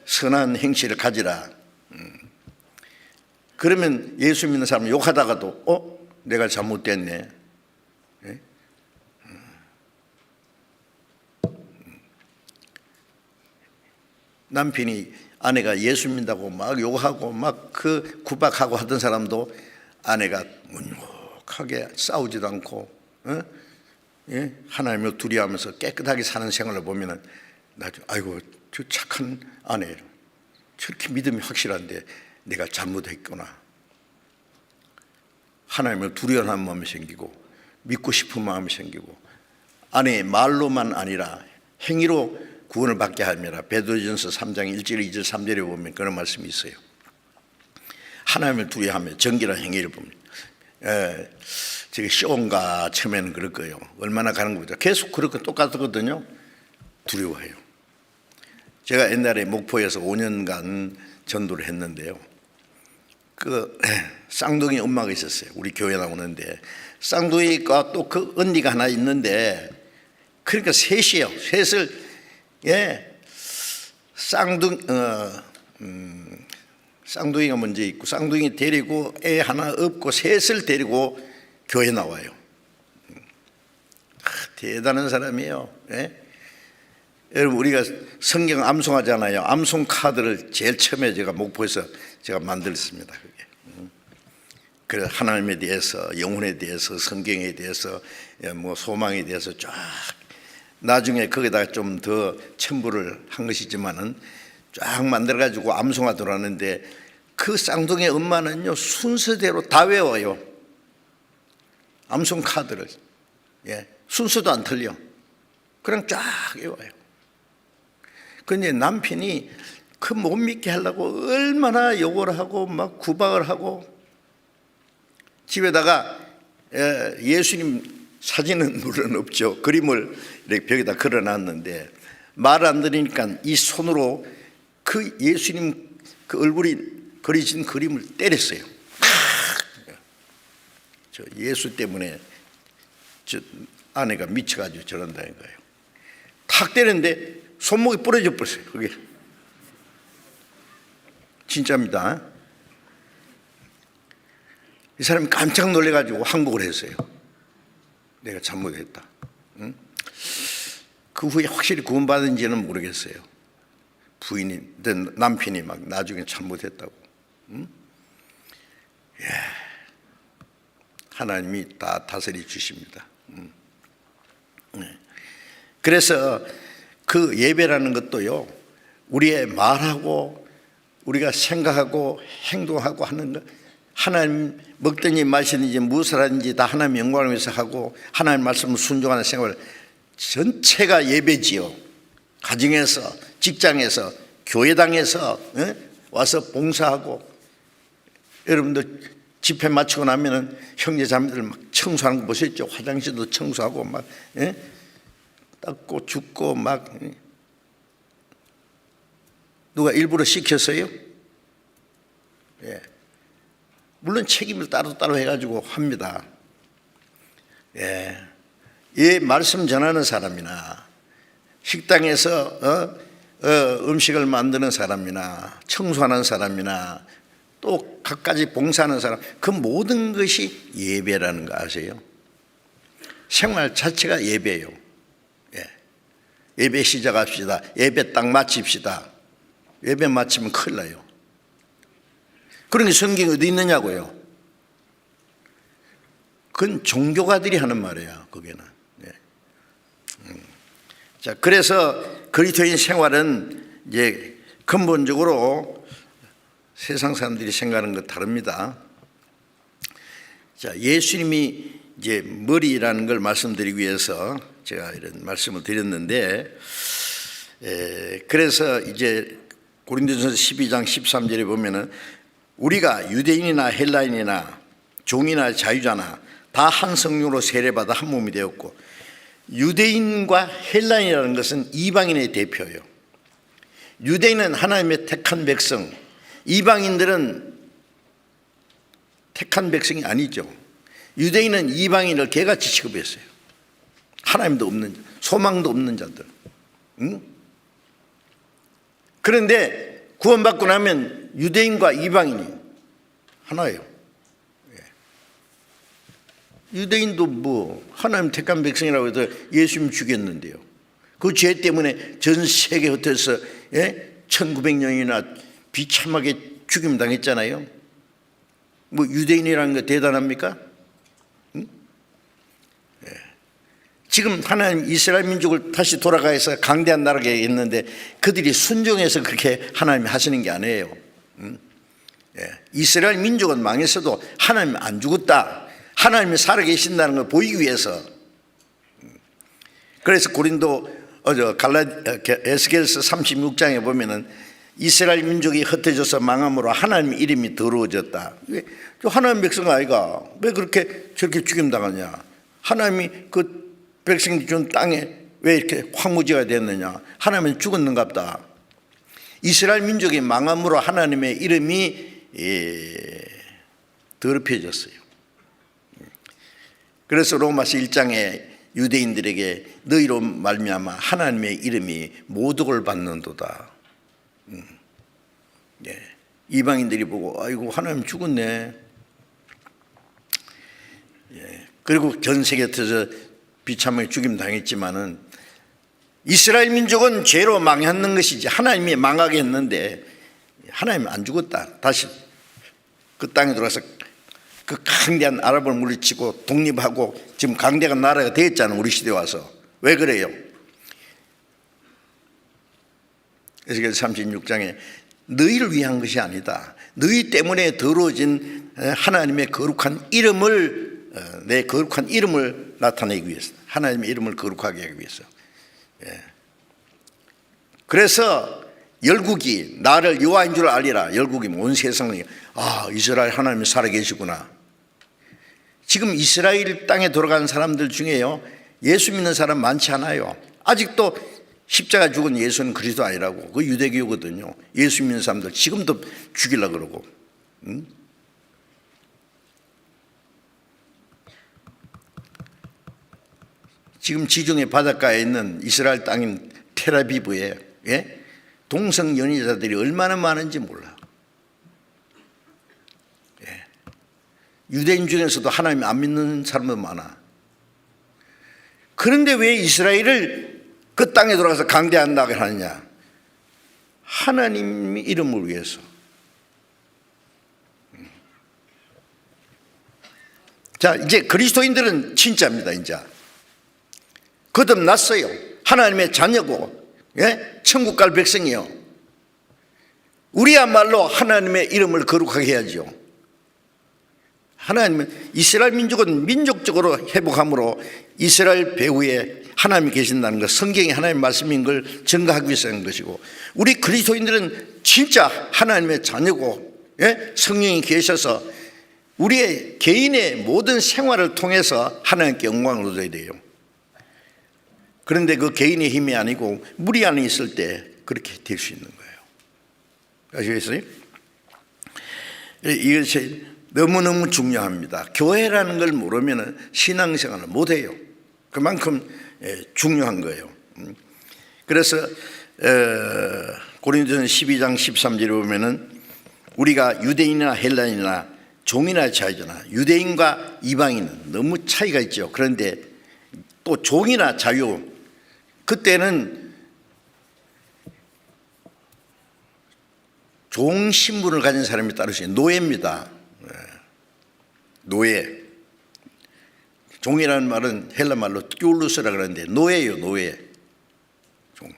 선한 행실을 가지라. 그러면 예수 믿는 사람은 욕하다가도 내가 잘못됐네. 남편이 아내가 예수 믿는다고 막 욕하고 막 그 구박하고 하던 사람도 아내가 묵묵하게 싸우지도 않고 하나님을 두려워하면서 깨끗하게 사는 생활을 보면은 나중에 아이고 저 착한 아내 저렇게 믿음이 확실한데 내가 잘못했구나. 하나님을 두려워하는 마음이 생기고 믿고 싶은 마음이 생기고 아내의 말로만 아니라 행위로 구원을 받게 함이라. 베드로전서 3장 1절 2절 3절에 보면 그런 말씀이 있어요. 하나님을 두려워하며 정결한 행위를 보면 저기 시온가 처음에는 그럴 거예요. 얼마나 가는 거죠. 계속 그렇게 똑같거든요. 두려워해요. 제가 옛날에 목포에서 5년간 전도를 했는데요. 그 쌍둥이 엄마가 있었어요. 우리 교회 나오는데 쌍둥이가 또 그 언니가 하나 있는데 그러니까 셋이에요. 셋을 쌍둥이가 먼저 있고 쌍둥이 데리고 애 하나 없고 셋을 데리고 교회 나와요. 대단한 사람이에요. 여러분 우리가 성경 암송하잖아요. 암송 카드를 제일 처음에 제가 목포에서 제가 만들었습니다. 그게. 그래서 하나님에 대해서, 영혼에 대해서, 성경에 대해서, 뭐 소망에 대해서 쫙, 나중에 거기다가 좀 더 첨부를 한 것이지만은 쫙 만들어 가지고 암송하도록 하는데, 그 쌍둥이 엄마는요 순서대로 다 외워요. 암송 카드를. 순서도 안 틀려. 그냥 쫙 외워요. 그런데 남편이 그 못 믿게 하려고 얼마나 욕을 하고 막 구박을 하고, 집에다가 예수님 사진은 물론 없죠. 그림을 이렇게 벽에다 걸어놨는데 말 안 들으니까 이 손으로 그 예수님 그 얼굴이 그려진 그림을 때렸어요. 저 예수 때문에 저 아내가 미쳐가지고 저런다는 거예요. 탁 때렸는데 손목이 부러져 버렸어요. 그게 진짜입니다. 이 사람이 깜짝 놀래가지고 항복을 했어요. 내가 잘못했다. 응? 그 후에 확실히 구원받은지는 모르겠어요. 부인이, 남편이 막 나중에 잘못했다고. 응? 하나님이 다 다스려 주십니다. 그래서 그 예배라는 것도요, 우리의 말하고 우리가 생각하고 행동하고 하는 것, 하나님 먹든지 마시든지 무엇을 하든지 다 하나님 영광을 위해서 하고 하나님 말씀을 순종하는 생활 전체가 예배지요. 가정에서, 직장에서, 교회당에서 와서 봉사하고, 여러분들 집회 마치고 나면은 형제 자매들 막 청소하는 거 보셨죠? 화장실도 청소하고 막 닦고 줍고 막. 누가 일부러 시켰어요? 물론 책임을 따로따로 해가지고 합니다. 말씀 전하는 사람이나 식당에서 음식을 만드는 사람이나 청소하는 사람이나 또 갖가지 봉사하는 사람, 그 모든 것이 예배라는 거 아세요? 생활 자체가 예배예요. 예배 시작합시다. 예배 딱 마칩시다. 예배 마치면 큰일 나요. 그런 게 성경에 어디 있느냐고요. 그건 종교가들이 하는 말이에요. 거기는. 자, 그래서 그리스도인 생활은 이제 근본적으로 세상 사람들이 생각하는 것 다릅니다. 자, 예수님이 이제 머리라는 걸 말씀드리기 위해서 제가 이런 말씀을 드렸는데, 그래서 이제 고린도전서 12장 13절에 보면은 우리가 유대인이나 헬라인이나 종이나 자유자나 다 한 성령으로 세례받아 한 몸이 되었고, 유대인과 헬라인이라는 것은 이방인의 대표예요. 유대인은 하나님의 택한 백성, 이방인들은 택한 백성이 아니죠. 유대인은 이방인을 개같이 취급했어요. 하나님도 없는, 소망도 없는 자들. 응? 그런데 구원받고 나면 유대인과 이방인이 하나예요. 유대인도 뭐 하나님 택한 백성이라고 해서 예수님 죽였는데요. 그 죄 때문에 전 세계 흩어서 1900년이나 비참하게 죽임 당했잖아요. 뭐 유대인이라는 거 대단합니까? 응? 지금 하나님 이스라엘 민족을 다시 돌아가서 강대한 나라가 있는데 그들이 순종해서 그렇게 하나님이 하시는 게 아니에요. 이스라엘 민족은 망했어도 하나님 안 죽었다, 하나님이 살아계신다는 걸 보이기 위해서. 그래서 에스겔서 36장에 보면은 이스라엘 민족이 흩어져서 망함으로 하나님 이름이 더러워졌다. 하나님 백성 아이가 왜 그렇게 저렇게 죽임당하냐? 하나님이 그 백성이 준 땅에 왜 이렇게 황무지가 됐느냐? 하나님은 죽었는갑다. 이스라엘 민족이 망함으로 하나님의 이름이 더럽혀졌어요. 그래서 로마서 1장에 유대인들에게 너희로 말미암아 하나님의 이름이 모독을 받는도다. 이방인들이 보고 아이고 하나님 죽었네. 그리고 전 세계에서 비참하게 죽임 당했지만은 이스라엘 민족은 죄로 망했는 것이지 하나님이 망하게 했는데 하나님은 안 죽었다. 다시 그 땅에 들어가서 그 강대한 아랍을 물리치고 독립하고 지금 강대한 나라가 되었잖아요. 우리 시대에 와서. 왜 그래요? 에스겔 36장에 너희를 위한 것이 아니다. 너희 때문에 더러워진 하나님의 거룩한 이름을, 내 거룩한 이름을 나타내기 위해서, 하나님의 이름을 거룩하게 하기 위해서. 그래서 열국이 나를 여호와인 줄 알리라. 열국이 온 세상이 이스라엘 하나님이 살아계시구나. 지금 이스라엘 땅에 돌아가는 사람들 중에요, 예수 믿는 사람 많지 않아요. 아직도 십자가 죽은 예수는 그리스도 아니라고. 그 유대교거든요. 예수 믿는 사람들 지금도 죽이려고 그러고. 지금 지중해 바닷가에 있는 이스라엘 땅인 텔아비브에 동성 연애자들이 얼마나 많은지 몰라. 유대인 중에서도 하나님 안 믿는 사람도 많아. 그런데 왜 이스라엘을 그 땅에 들어가서 강대한다고 하느냐? 하나님 이름을 위해서. 자, 이제 그리스도인들은 진짜입니다. 이제 거듭났어요. 하나님의 자녀고, 천국 갈 백성이요. 우리야말로 하나님의 이름을 거룩하게 해야죠. 하나님은, 이스라엘 민족은 민족적으로 회복함으로 이스라엘 배후에 하나님이 계신다는 것, 성경이 하나님의 말씀인 걸 증거하기 위해서 하는 것이고, 우리 그리스도인들은 진짜 하나님의 자녀고, 성령이 계셔서 우리의 개인의 모든 생활을 통해서 하나님께 영광을 얻어야 돼요. 그런데 그 개인의 힘이 아니고 무리 안에 있을 때 그렇게 될 수 있는 거예요. 아시겠어요? 이것이 너무너무 중요합니다. 교회라는 걸 모르면 신앙생활을 못해요. 그만큼 중요한 거예요. 그래서 고린도전서 12장 13절에 보면은 우리가 유대인이나 헬라인이나 종이나 자유나 유대인과 이방인은 너무 차이가 있죠. 그런데 또 종이나 자유, 그때는 종 신분을 가진 사람이 따르시 노예입니다. 노예. 종이라는 말은 헬라 말로 뀨루스라 그러는데 노예예요. 노예. 종.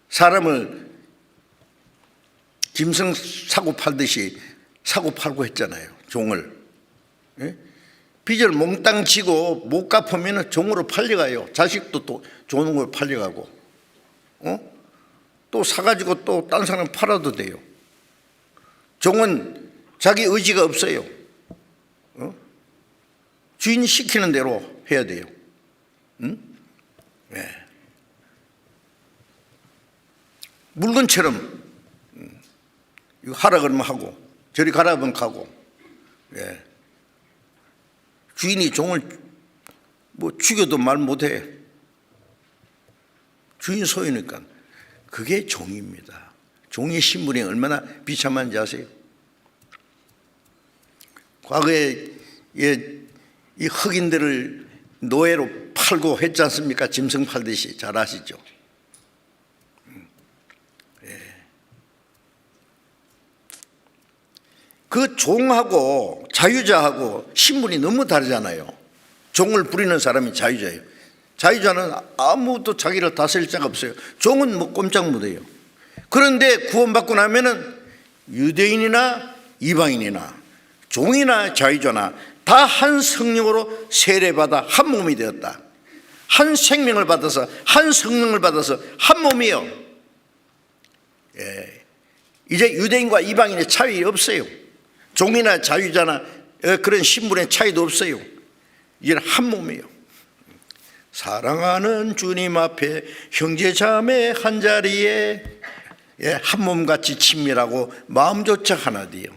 사람을 짐승 사고 팔듯이 사고 팔고 했잖아요. 종을. 빚을 몽땅 지고 못 갚으면 종으로 팔려가요. 자식도 또 종으로 팔려가고, 또 사가지고 또 딴 사람 팔아도 돼요. 종은 자기 의지가 없어요. 주인이 시키는 대로 해야 돼요. 물건처럼 이거 하라 그러면 하고 저리 가라 그러면 가고. 주인이 종을 뭐 죽여도 말 못해. 주인 소유니까. 그게 종입니다. 종의 신분이 얼마나 비참한지 아세요? 과거에 이 흑인들을 노예로 팔고 했지 않습니까? 짐승 팔듯이. 잘 아시죠? 그 종하고 자유자하고 신분이 너무 다르잖아요. 종을 부리는 사람이 자유자예요. 자유자는 아무도 자기를 다스릴 자가 없어요. 종은 뭐 꼼짝 못해요. 그런데 구원받고 나면은 유대인이나 이방인이나 종이나 자유자나 다 한 성령으로 세례받아 한 몸이 되었다. 한 생명을 받아서 한 성령을 받아서 한 몸이요. 이제 유대인과 이방인의 차이 없어요. 종이나 자유자나 그런 신분의 차이도 없어요. 이제는 한 몸이에요. 사랑하는 주님 앞에 형제자매 한자리에 한 몸같이 친밀하고 마음조차 하나 되어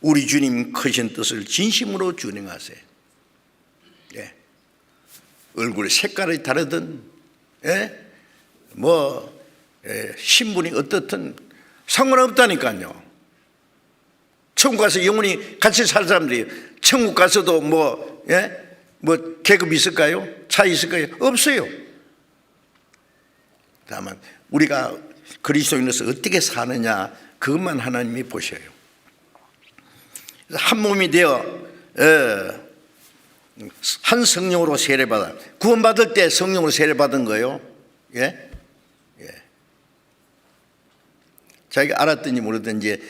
우리 주님 크신 뜻을 진심으로 준행하세요. 얼굴 색깔이 다르든 신분이 어떻든 상관없다니까요. 천국 가서 영원히 같이 살 사람들이 천국 가서도 뭐 계급이 있을까요? 차이 있을까요? 없어요. 다만 우리가 그리스도인으로서 어떻게 사느냐, 그것만 하나님이 보셔요. 한 몸이 되어 한 성령으로 세례받아, 구원받을 때 성령으로 세례받은 거예요. 예? 자기가 알았든지 모르든지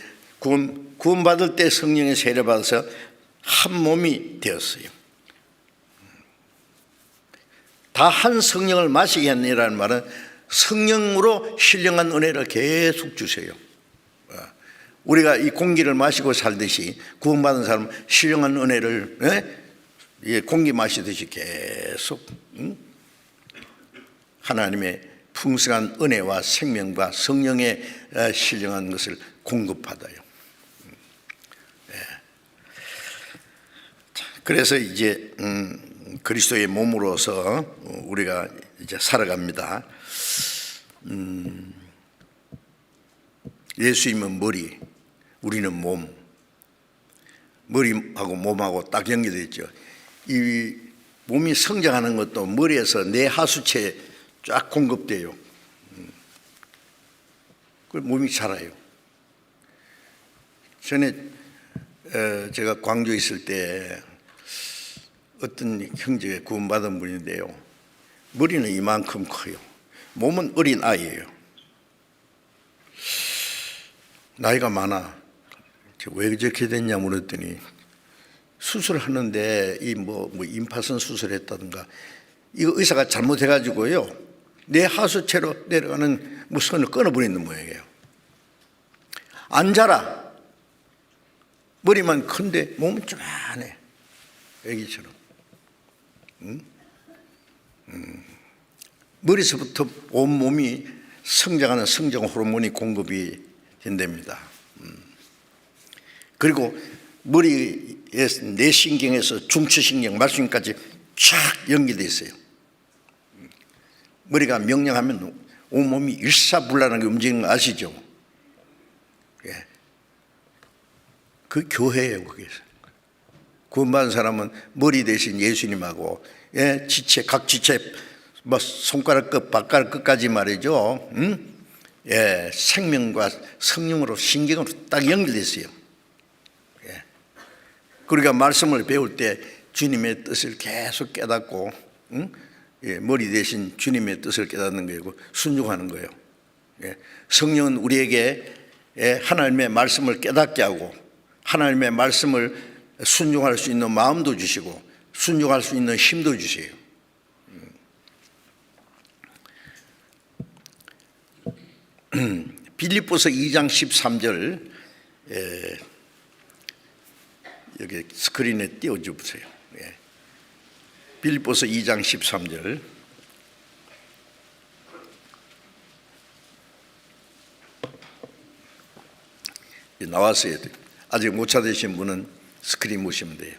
구원받을 때 성령의 세례받아서 한 몸이 되었어요. 다 한 성령을 마시게 하느니라는 말은 성령으로 신령한 은혜를 계속 주세요. 우리가 이 공기를 마시고 살듯이 구원받은 사람은 신령한 은혜를 공기 마시듯이 계속 하나님의 풍성한 은혜와 생명과 성령의 신령한 것을 공급받아요. 그래서 이제 그리스도의 몸으로서 우리가 이제 살아갑니다. 예수님은 머리, 우리는 몸. 머리하고 몸하고 딱 연결되어 있죠. 이 몸이 성장하는 것도 머리에서 내 하수체에 쫙 공급돼요. 그 몸이 자라요. 전에 제가 광주에 있을 때 어떤 형제가 구원받은 분인데요, 머리는 이만큼 커요. 몸은 어린 아이예요. 나이가 많아. 왜 저렇게 됐냐 물었더니 수술하는데 이 임파선 수술했다든가 이거 의사가 잘못해가지고요, 내 하수체로 내려가는 선을 끊어버리는 모양이에요. 안 자라. 머리만 큰데 몸은 쪼만해. 애기처럼. 머리서부터 온몸이 성장하는 성장 호르몬이 공급이 된답니다. 그리고 머리에서 뇌신경에서 중추신경, 말신경까지 쫙 연결되어 있어요. 머리가 명령하면 온몸이 일사불란하게 움직이는 거 아시죠? 예. 그 교회예요, 그게. 구원받은 사람은 머리 대신 예수님하고, 지체, 각 지체, 손가락 끝, 발가락 끝까지 말이죠. 생명과 성령으로, 신경으로 딱 연결되어 있어요. 우리가 말씀을 배울 때 주님의 뜻을 계속 깨닫고, 머리 대신 주님의 뜻을 깨닫는 거고 순종하는 거예요. 성령은 우리에게 하나님의 말씀을 깨닫게 하고 하나님의 말씀을 순종할 수 있는 마음도 주시고 순종할 수 있는 힘도 주세요. 빌립보서 2장 13절 여기 스크린에 띄워줘 보세요. 빌립보서 2장 13절. 나왔어요. 아직 못 찾으신 분은 스크린 보시면 돼요.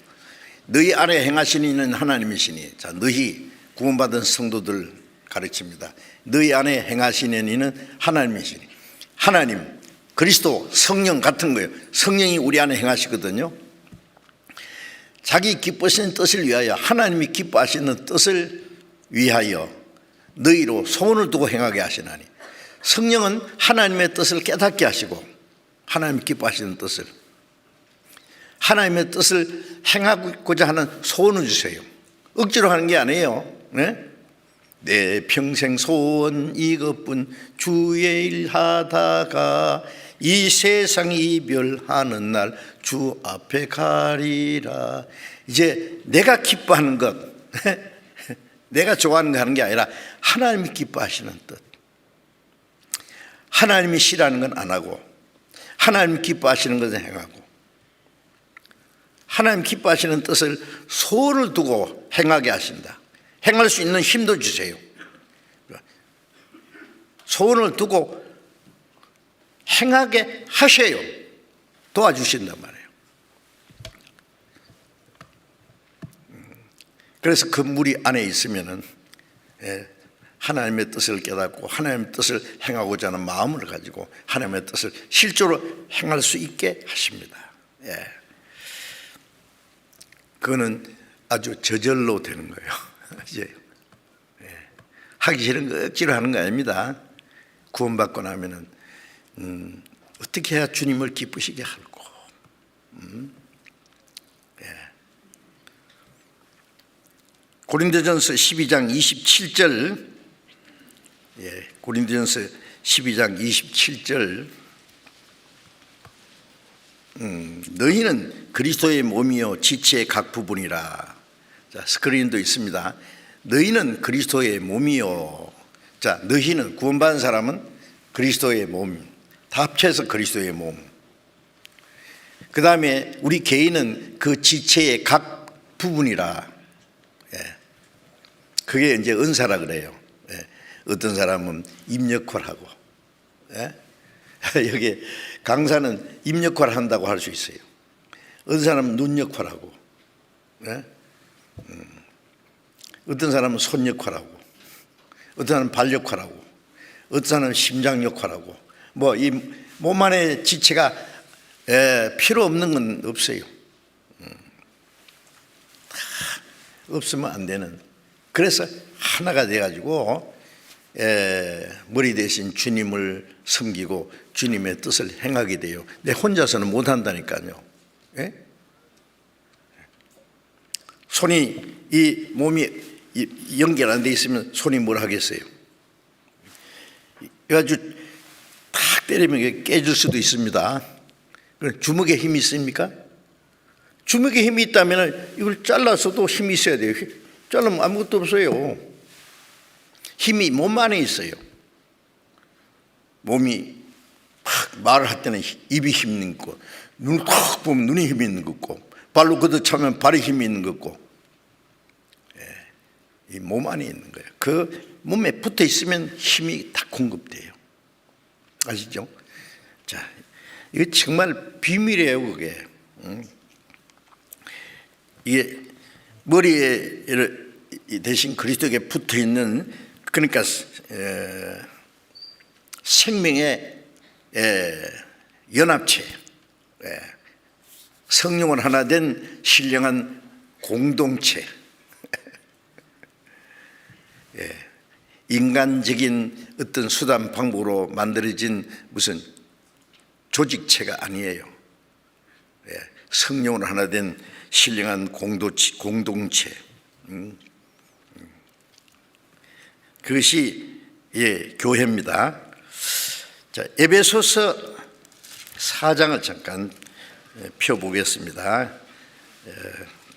너희 안에 행하시는 이는 하나님이시니. 자, 너희 구원받은 성도들 가르칩니다. 너희 안에 행하시는 이는 하나님이시니. 하나님, 그리스도, 성령 같은 거예요. 성령이 우리 안에 행하시거든요. 자기 기뻐하시는 뜻을 위하여, 하나님이 기뻐하시는 뜻을 위하여 너희로 소원을 두고 행하게 하시나니. 성령은 하나님의 뜻을 깨닫게 하시고 하나님 기뻐하시는 뜻을, 하나님의 뜻을 행하고자 하는 소원을 주세요. 억지로 하는 게 아니에요. 내 평생 소원 이것뿐, 주의 일 하다가 이 세상 이별하는 날 주 앞에 가리라. 이제 내가 기뻐하는 것, 내가 좋아하는 거 하는 게 아니라 하나님이 기뻐하시는 뜻, 하나님이 싫어하는 건 안 하고 하나님 기뻐하시는 것을 행하고 하나님 기뻐하시는 뜻을 소원을 두고 행하게 하신다. 행할 수 있는 힘도 주세요. 소원을 두고 행하게 하셔요. 도와주신단 말이에요. 그래서 그 물이 안에 있으면은 하나님의 뜻을 깨닫고 하나님의 뜻을 행하고자 하는 마음을 가지고 하나님의 뜻을 실제로 행할 수 있게 하십니다. 그거는 아주 저절로 되는 거예요. 이제 하기 싫은 거 억지로 하는 거 아닙니다. 구원받고 나면은 어떻게 해야 주님을 기쁘시게 할고? 예. 고린도전서 12장 27절, 예, 고린도전서 12장 27절, 너희는 그리스도의 몸이요 지체의 각 부분이라. 자, 스크린도 있습니다. 너희는 그리스도의 몸이요. 자, 너희는, 구원받은 사람은 그리스도의 몸, 다 합쳐서 그리스도의 몸. 그 다음에 우리 개인은 그 지체의 각 부분이라. 예. 그게 이제 은사라 그래요. 예. 어떤 사람은 입 역할하고, 예? 여기 강사는 입 역할을 한다고 할 수 있어요. 어떤 사람은 눈 역할하고, 예? 어떤 사람은 손 역할하고, 어떤 사람은 발 역할하고, 어떤 사람은 심장 역할하고, 뭐 이 몸 안에 지체가 필요 없는 건 없어요. 없으면 안 되는. 그래서 하나가 돼가지고 머리 대신 주님을 섬기고 주님의 뜻을 행하게 돼요. 내 혼자서는 못 한다니까요. 예? 손이, 이 몸이 연결 안 돼 있으면 손이 뭘 하겠어요? 그래가지고 탁 때리면 깨질 수도 있습니다. 주먹에 힘이 있습니까? 주먹에 힘이 있다면 이걸 잘라서도 힘이 있어야 돼요. 자르면 아무것도 없어요. 힘이 몸 안에 있어요. 몸이 막 말을 할 때는 입이 힘이 있는 거고, 눈을 탁 보면 눈이 힘이 있는 거고, 발로 걷어차면 발에 힘이 있는 거고, 이 몸 안에 있는 거예요. 그 몸에 붙어 있으면 힘이 다 공급돼요. 아시죠? 자, 이거 정말 비밀이에요, 그게. 이게 머리에 대신 그리스도에게 붙어 있는, 그러니까 생명의 연합체, 성령을 하나 된 신령한 공동체, 인간적인 어떤 수단 방법으로 만들어진 무슨 조직체가 아니에요. 성령으로 하나 된 신령한 공동체. 그것이 교회입니다. 자, 에베소서 4장을 잠깐 펴보겠습니다.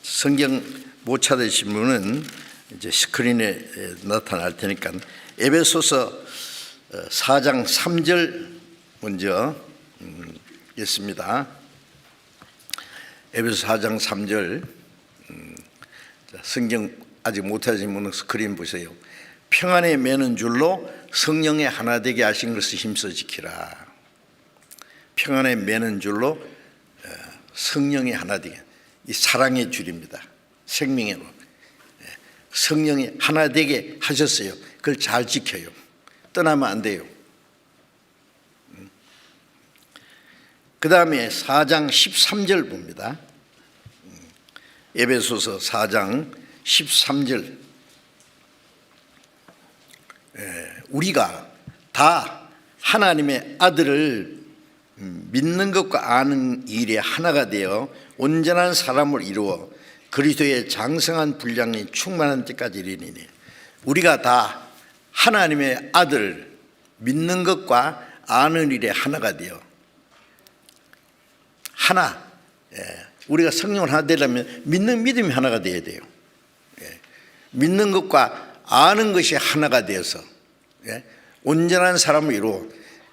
성경 못 찾으신 분은 이제 스크린에 나타날 테니까 에베소서 4장 3절 먼저 읽습니다. 에베소 4장 3절. 성경 아직 못 찾으신 분은 스크린 보세요. 평안에 매는 줄로 성령의 하나 되게 하신 것을 힘써 지키라. 평안에 매는 줄로 성령의 하나 되게, 이 사랑의 줄입니다. 생명의 로 성령이 하나 되게 하셨어요. 그걸 잘 지켜요. 떠나면 안 돼요. 그 다음에 4장 13절 봅니다. 에베소서 4장 13절. 우리가 다 하나님의 아들을 믿는 것과 아는 일에 하나가 되어 온전한 사람을 이루어 그리스도의 장성한 분량이 충만한 때까지 이르니니, 우리가 다 하나님의 아들 믿는 것과 아는 일에 하나가 되어 하나, 우리가 성령을 하나 되려면 믿는 믿음이 하나가 되어야 돼요. 믿는 것과 아는 것이 하나가 되어서 온전한 사람을 이루어,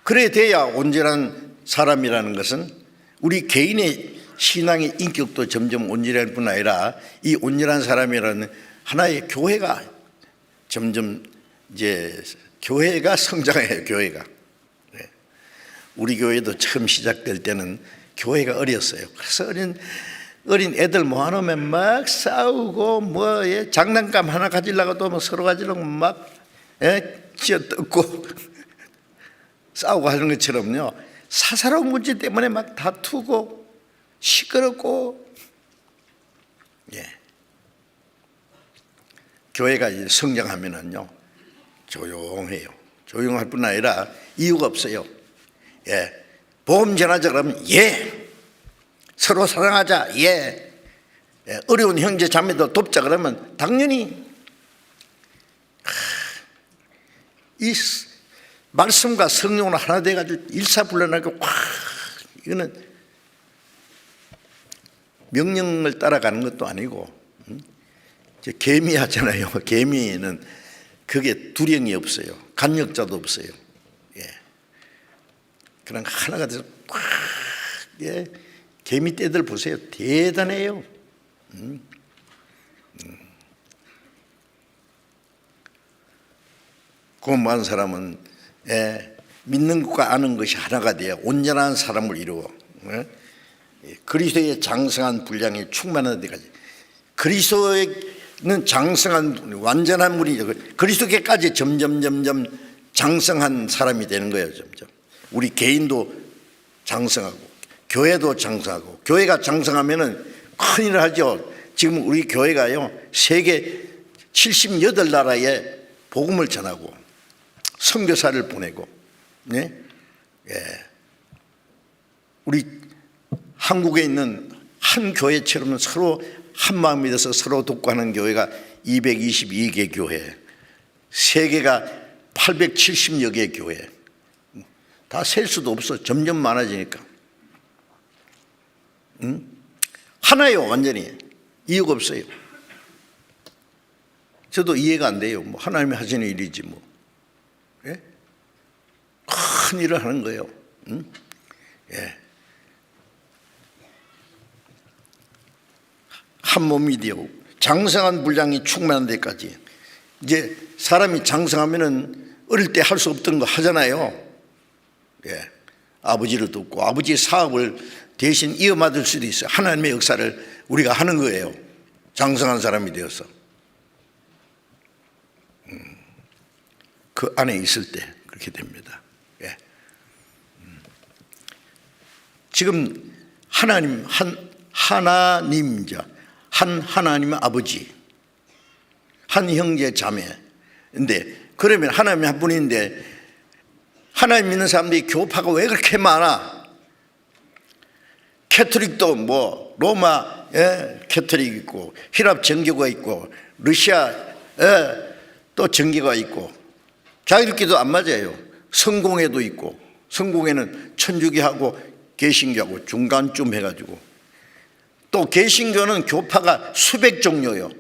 그래 돼야 온전한 사람이라는 것은 우리 개인의 신앙의 인격도 점점 온전할 뿐 아니라 이 온전한 사람이라는 하나의 교회가 점점 이제 교회가 성장해요. 교회가. 우리 교회도 처음 시작될 때는 교회가 어렸어요. 그래서 어린 애들 모아놓으면 막 싸우고 뭐 장난감 하나 가지려고도 뭐 서로 가지려고 막 쥐어뜯고 싸우고 하는 것처럼요, 사사로운 문제 때문에 막 다투고 시끄럽고. 교회가 이제 성장하면은요 조용해요. 조용할 뿐 아니라 이유가 없어요. 예, 복음 전하자 그러면 예, 서로 사랑하자 예, 예. 어려운 형제 자매들 돕자 그러면 당연히. 이 말씀과 성령으로 하나 돼가지고 일사불란하게 확, 이거는 명령을 따라가는 것도 아니고, 개미 하잖아요. 개미는 그게 두령이 없어요. 간역자도 없어요. 예. 그냥 하나가 돼서 확, 예. 개미 떼들 보세요. 대단해요. 구원받은 사람은 믿는 것과 아는 것이 하나가 되어 온전한 사람을 이루어 그리스도의 장성한 분량이 충만한 데까지. 그리스도는 장성한 완전한 분이 그리스도께까지 점점 장성한 사람이 되는 거예요. 점점 우리 개인도 장성하고 교회도 장성하고, 교회가 장성하면은 큰일 하죠. 지금 우리 교회가요 세계 78나라에 복음을 전하고 선교사를 보내고, 네? 예. 우리 한국에 있는 한 교회처럼 서로 한 마음이 돼서 서로 돕고 하는 교회가 222개 교회, 세계가 870여 개 교회, 다 셀 수도 없어. 점점 많아지니까. 하나요, 완전히. 이유가 없어요. 저도 이해가 안 돼요. 뭐 하나님이 하시는 일이지 뭐. 예? 큰 일을 하는 거예요. 예. 한 몸이 되어 장성한 분량이 충만한 데까지. 이제 사람이 장성하면은 어릴 때 할 수 없던 거 하잖아요. 예. 아버지를 돕고 아버지의 사업을 대신 이어받을 수도 있어요. 하나님의 역사를 우리가 하는 거예요. 장성한 사람이 되어서. 그 안에 있을 때 그렇게 됩니다. 예. 지금 하나님 하나님자 하나님의 아버지, 한 형제 자매인데, 그러면 하나님이 한 분인데 하나님 믿는 사람들이 교파가 왜 그렇게 많아? 캐토릭도 뭐 로마 캐토릭 있고, 히랍 정교가 있고, 러시아 또 정교가 있고, 자기들끼리도 안 맞아요. 성공회도 있고, 성공회는 천주교하고 개신교하고 중간쯤 해가지고, 또 개신교는 교파가 수백 종류예요.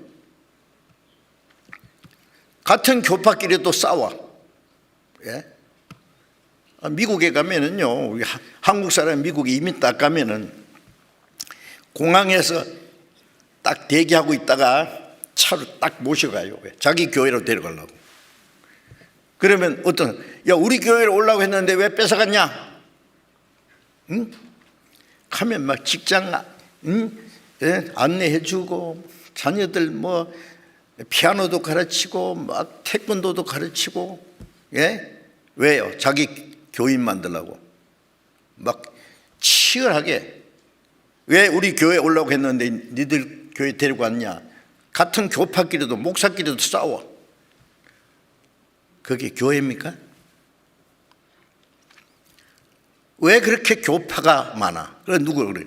같은 교파끼리도 싸워. 예? 미국에 가면은요, 우리 한국 사람 미국에 이민 딱 가면은 공항에서 딱 대기하고 있다가 차로 딱 모셔가요. 자기 교회로 데려가려고. 그러면 야, 우리 교회로 오려고 했는데 왜 뺏어갔냐? 응? 가면 막 직장 예? 안내해주고, 자녀들 뭐 피아노도 가르치고 막 태권도도 가르치고. 예? 왜요? 자기 교인 만들라고 막 치열하게. 왜 우리 교회 오려고 했는데 니들 교회 데리고 왔냐? 같은 교파끼리도 목사끼리도 싸워. 그게 교회입니까? 왜 그렇게 교파가 많아? 그래, 누구 그래?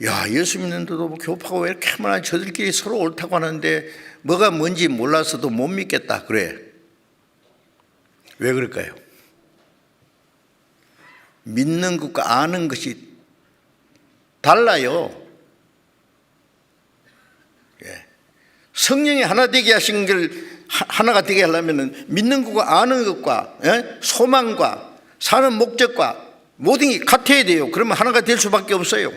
야, 예수 믿는데도 뭐 교파가 왜 이렇게 많아? 저들끼리 서로 옳다고 하는데 뭐가 뭔지 몰라서도 못 믿겠다. 그래. 왜 그럴까요? 믿는 것과 아는 것이 달라요. 예. 성령이 하나 되게 하신 걸 하나가 되게 하려면 믿는 것과 아는 것과 소망과 사는 목적과 모든 게 같아야 돼요. 그러면 하나가 될 수밖에 없어요.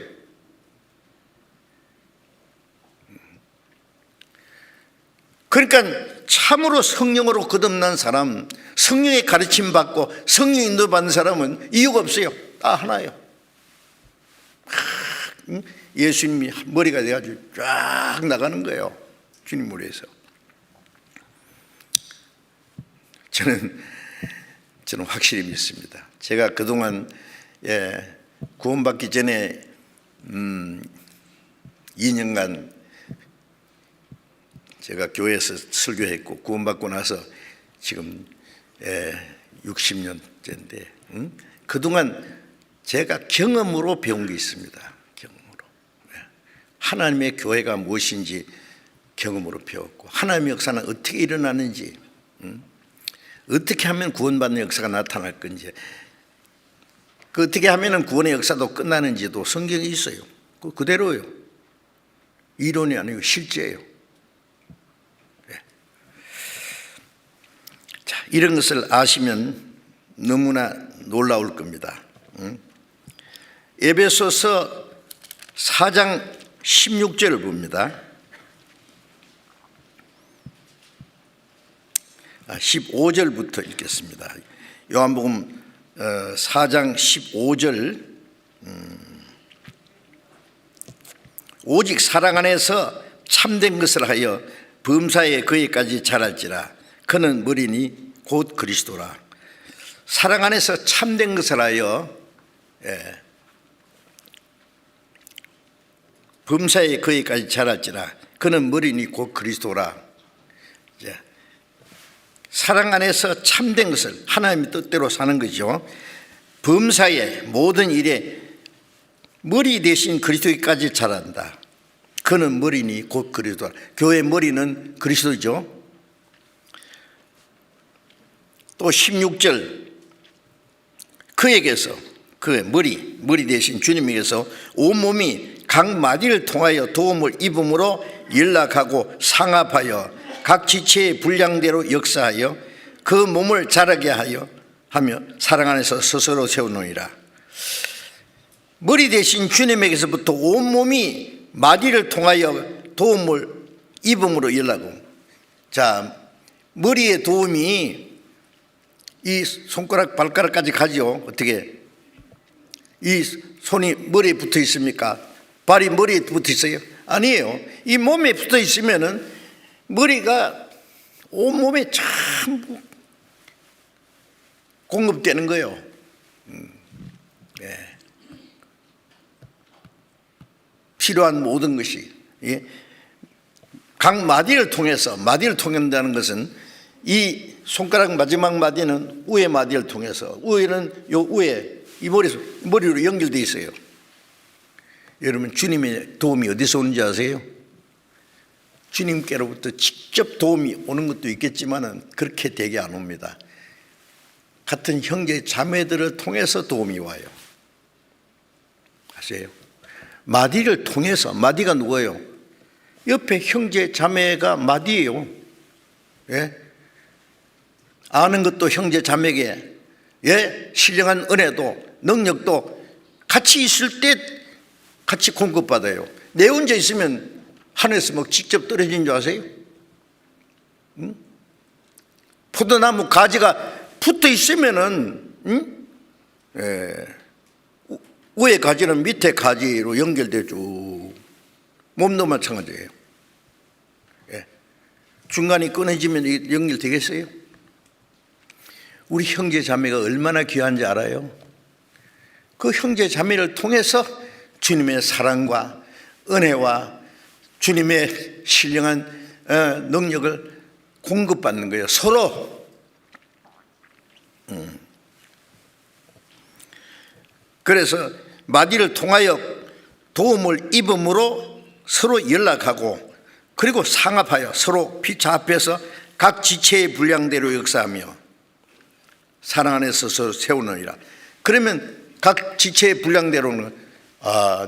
그러니까 참으로 성령으로 거듭난 사람, 성령의 가르침 받고 성령 인도 받는 사람은 이유가 없어요. 다 하나예요. 예수님이 머리가 돼가지고 쫙 나가는 거예요. 주님 위해서. 저는 확실히 믿습니다. 제가 그동안 구원받기 전에 2년간 제가 교회에서 설교했고, 구원받고 나서 지금 60년째인데 그동안 제가 경험으로 배운 게 있습니다. 경험으로. 하나님의 교회가 무엇인지 경험으로 배웠고, 하나님의 역사는 어떻게 일어나는지, 어떻게 하면 구원받는 역사가 나타날 건지, 그 어떻게 하면 구원의 역사도 끝나는지도 성경에 있어요. 그대로요. 이론이 아니고 실제예요. 자, 이런 것을 아시면 너무나 놀라울 겁니다. 에베소서 4장 16절을 봅니다. 15절부터 읽겠습니다. 요한복음 4장 15절. 오직 사랑 안에서 참된 것을 하여 범사에 그에까지 자랄지라. 그는 머리니 곧 그리스도라. 사랑 안에서 참된 것을 하여 범사에 그에까지 자랄지라. 그는 머리니 곧 그리스도라. 사랑 안에서 참된 것을, 하나님의 뜻대로 사는 거죠. 범사에 모든 일에 머리 대신 그리스도까지 자란다. 그는 머리니 곧 그리스도라. 교회의 머리는 그리스도죠. 또 16절, 그에게서, 그의 머리 대신 주님에게서 온몸이 각 마디를 통하여 도움을 입음으로 연락하고 상합하여 각 지체의 분량대로 역사하여 그 몸을 자라게 하며 사랑 안에서 스스로 세우느니라. 머리 대신 주님에게서부터 온몸이 마디를 통하여 도움을 입음으로 연락하고, 자, 머리의 도움이 이 손가락 발가락까지 가죠. 어떻게? 이 손이 머리에 붙어 있습니까? 발이 머리에 붙어 있어요? 아니에요. 이 몸에 붙어 있으면은 머리가 온몸에 전부 공급되는 거예요. 필요한 모든 것이. 각 마디를 통한다는 것은 이 손가락 마지막 마디는 우의 마디를 통해서, 우에는 요 우에 이 머리로 연결되어 있어요. 여러분, 주님의 도움이 어디서 오는지 아세요? 주님께로부터 직접 도움이 오는 것도 있겠지만 그렇게 되게 안 옵니다. 같은 형제 자매들을 통해서 도움이 와요. 아세요? 마디를 통해서. 마디가 누구예요? 옆에 형제 자매가 마디예요. 예? 아는 것도 형제 자매에게, 신령한 은혜도 능력도 같이 있을 때 같이 공급받아요. 내 혼자 있으면 하늘에서 막 직접 떨어진 줄 아세요? 포도나무 가지가 붙어 있으면은, 위에 가지는 밑에 가지로 연결되죠. 몸도 마찬가지예요. 중간이 끊어지면 연결되겠어요? 우리 형제 자매가 얼마나 귀한지 알아요? 그 형제 자매를 통해서 주님의 사랑과 은혜와 주님의 신령한 능력을 공급받는 거예요. 서로. 그래서 마디를 통하여 도움을 입음으로 서로 연락하고, 그리고 상합하여 서로 피차 앞에서 각 지체의 분량대로 역사하며 사랑 안에서 서로 세우느니라. 그러면 각 지체의 분량대로는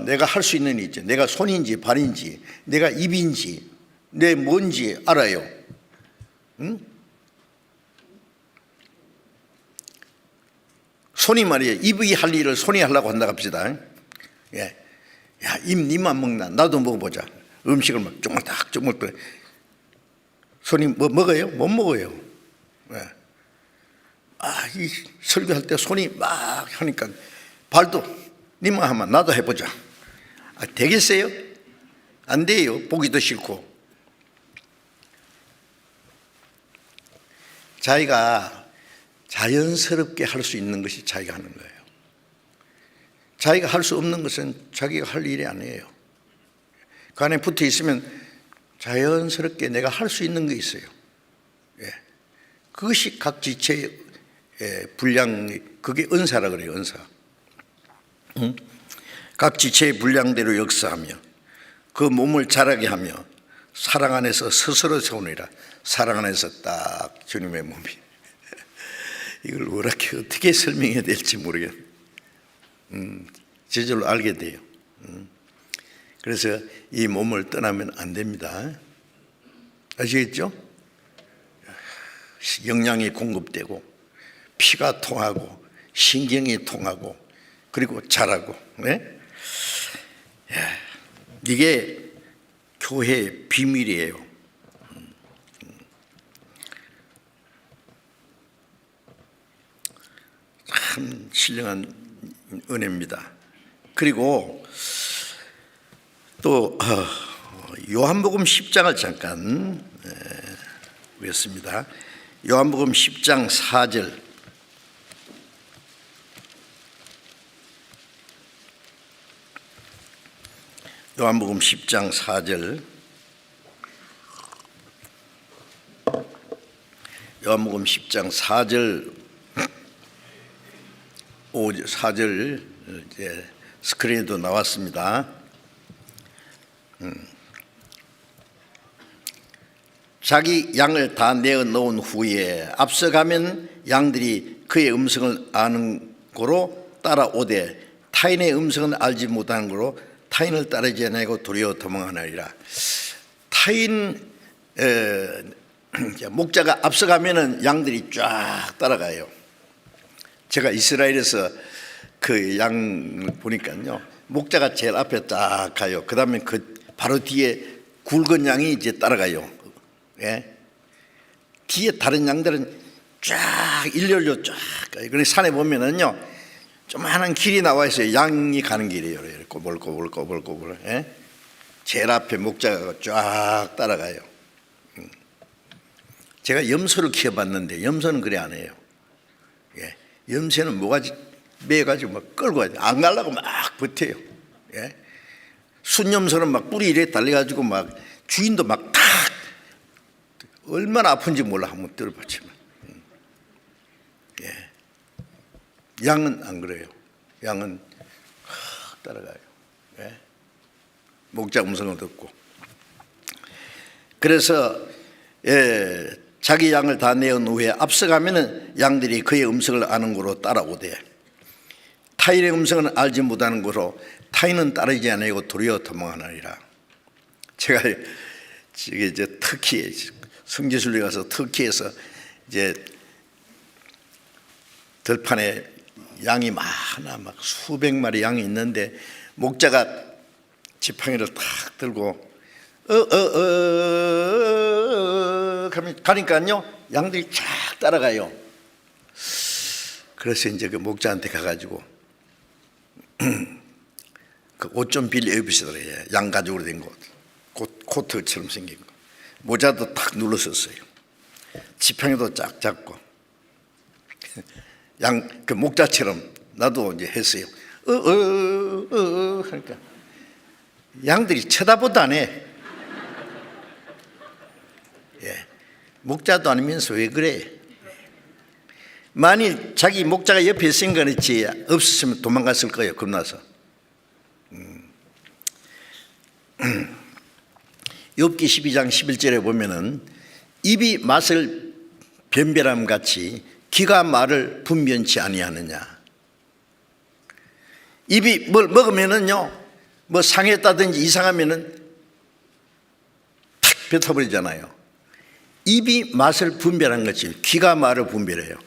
내가 할 수 있는 일이지, 내가 손인지 발인지, 내가 입인지, 내 뭔지 알아요. 손이 말이에요. 입이 할 일을 손이 하려고 한다 합시다. 야, 입 니만 먹나? 나도 먹어보자. 음식을 막 쪼물딱 손이 뭐 먹어요? 못 먹어요. 이 설교할 때 손이 막 하니까 발도 니만 하면 나도 해보자. 되겠어요? 안 돼요. 보기도 싫고. 자기가 자연스럽게 할 수 있는 것이 자기가 하는 거예요. 자기가 할 수 없는 것은 자기가 할 일이 아니에요. 그 안에 붙어 있으면 자연스럽게 내가 할 수 있는 게 있어요. 그것이 각 지체의 분량, 그게 은사라 그래요. 은사. 각 지체의 분량대로 역사하며 그 몸을 자라게 하며 사랑 안에서 스스로 세우니라. 사랑 안에서 딱 주님의 몸이. 이걸 어떻게 설명해야 될지 모르겠어요. 저절로 알게 돼요. 그래서 이 몸을 떠나면 안 됩니다. 아시겠죠? 영양이 공급되고 피가 통하고 신경이 통하고 그리고 자라고. 네? 이게 교회의 비밀이에요. 참 신령한 은혜입니다. 그리고 또 요한복음 10장을 잠깐 보겠습니다. 요한복음 10장 4절. 요한복음 10장 4절. 요한복음 10장 4절 4절 이제 스크린에도 나왔습니다. 자기 양을 다 내어 놓은 후에 앞서가면 양들이 그의 음성을 아는 고로 따라오되 타인의 음성은 알지 못하는 고로 타인을 따르지 아니하고 두려워 도망하느니라. 타인 목자가 앞서가면은 양들이 쫙 따라가요. 제가 이스라엘에서 그 양 보니까요, 목자가 제일 앞에 딱 가요. 그 다음에 그 바로 뒤에 굵은 양이 이제 따라가요. 예? 뒤에 다른 양들은 쫙 일렬로 쫙 가요. 그런데 산에 보면은요, 조그마한 길이 나와 있어요. 양이 가는 길이에요. 꼬불꼬불. 예? 제일 앞에 목자가 쫙 따라가요. 제가 염소를 키워봤는데 염소는 그래 안 해요. 예. 염소는 모가지 매가지고 막 끌고 가야 돼. 안 가려고 막 버텨요. 예. 순염소는 막 뿔이 이렇게 달려가지고 막 주인도 막 탁 얼마나 아픈지 몰라. 한번 들어봤지만. 예. 양은 안 그래요. 양은 따라가요. 예. 목자 음성을 듣고. 그래서 자기 양을 다 내온 후에 앞서가면은 양들이 그의 음성을 아는 거로 따라오되 타인의 음성은 알지 못하는 거로 타인은 따르지 아니하고 두려워 도망하느니라. 제가 이제 터키에 성지순례 가서 터키에서 이제 들판에 양이 많아 막 수백 마리 양이 있는데 목자가 지팡이를 탁 들고 가니까요 양들이 쫙 따라가요. 그래서 이제 그 목자한테 가가지고 그 옷 좀 빌려 입으시더래요. 양 가죽으로 된 코트처럼 생긴 거. 모자도 탁 눌렀었어요. 지팡이도 쫙 잡고 양 그 목자처럼 나도 이제 했어요. 그러니까 양들이 쳐다보도 안 해. 예. 목자도 아니면서 왜 그래? 만일 자기 목자가 옆에 있으니까 그렇지 없었으면 도망갔을 거예요. 겁나서. 욥기 12장 11절에 보면은 입이 맛을 변별함 같이 귀가 말을 분변치 아니하느냐. 입이 뭘 먹으면은요 뭐 상했다든지 이상하면은 탁 뱉어버리잖아요. 입이 맛을 분별한 것이 귀가 말을 분별해요.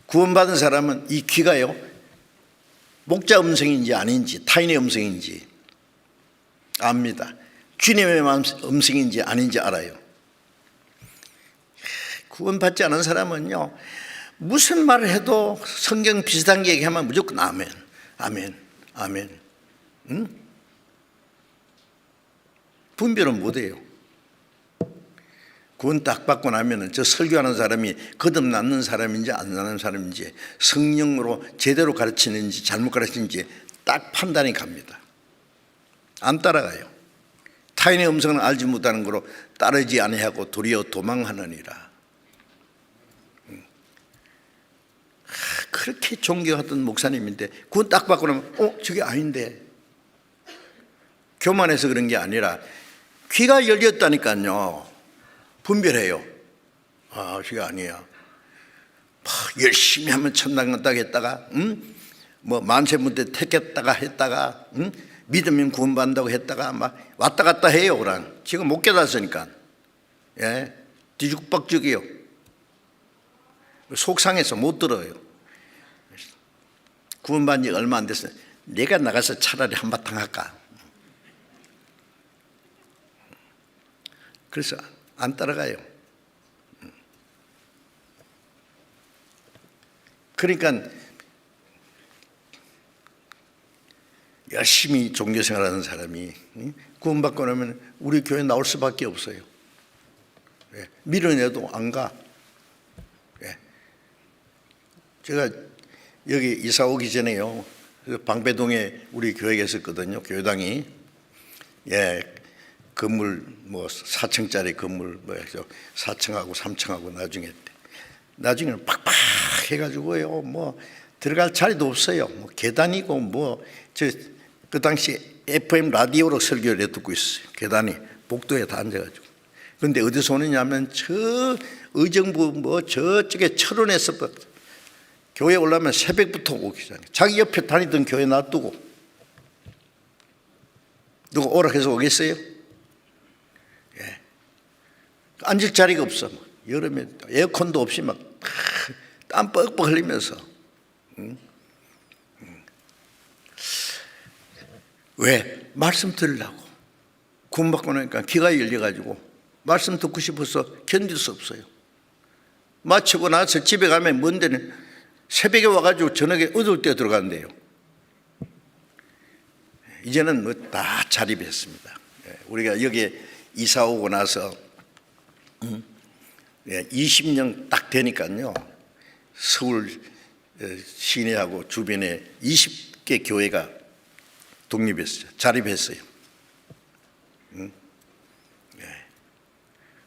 구원받은 사람은 이 귀가요 목자 음성인지 아닌지 타인의 음성인지 압니다. 주님의 음성인지 아닌지 알아요. 구원받지 않은 사람은요 무슨 말을 해도 성경 비슷한 게 얘기하면 무조건 아멘, 아멘, 아멘. 응? 분별은 못해요. 구원 딱 받고 나면은 저 설교하는 사람이 거듭났는 사람인지 안 나는 사람인지 성령으로 제대로 가르치는지 잘못 가르치는지 딱 판단이 갑니다. 안 따라가요. 타인의 음성을 알지 못하는 거로 따르지 아니하고 도리어 도망하느니라. 그렇게 존경하던 목사님인데 그건 딱 받고 나면 저게 아닌데. 교만해서 그런 게 아니라 귀가 열렸다니까요. 분별해요. 저게 아니야. 열심히 하면 천당 간다고 했다가 뭐 만세문대 택했다가 했다가 믿으면 구원받는다고 했다가 막 왔다 갔다 해요. 그랑 지금 못 깨닫으니까 뒤죽박죽이요. 속상해서 못 들어요. 구원받은 지 얼마 안 됐어요. 내가 나가서 차라리 한바탕 할까. 그래서 안 따라가요. 그러니까 열심히 종교생활하는 사람이 구원받고 나면 우리 교회 나올 수밖에 없어요. 밀어내도 안 가. 제가 여기 이사 오기 전에요, 방배동에 우리 교회가 있었거든요. 교회당이 건물 뭐 4층짜리 건물 뭐 4층하고 3층하고 나중에는 팍팍 해가지고요, 뭐 들어갈 자리도 없어요. 뭐 계단이고 뭐 그 당시 FM 라디오로 설교를 듣고 있어요. 계단이 복도에 다 앉아가지고. 그런데 어디서 오느냐면 저 의정부 뭐 저쪽에 철원에서 교회 올라오면 새벽부터 오기 전에 자기 옆에 다니던 교회 놔두고 누가 오락해서 오겠어요? 앉을 자리가 없어. 여름에 에어컨도 없이 막 땀 뻑뻑 흘리면서. 왜? 말씀 들으려고. 구원받고 나니까 귀가 열려가지고 말씀 듣고 싶어서 견딜 수 없어요. 마치고 나서 집에 가면 먼 데는 새벽에 와가지고 저녁에 어두울 때 들어간대요. 이제는 뭐 다 자립했습니다. 우리가 여기에 이사 오고 나서 20년 딱 되니까요, 서울 시내하고 주변에 20개 교회가 독립했어요. 자립했어요.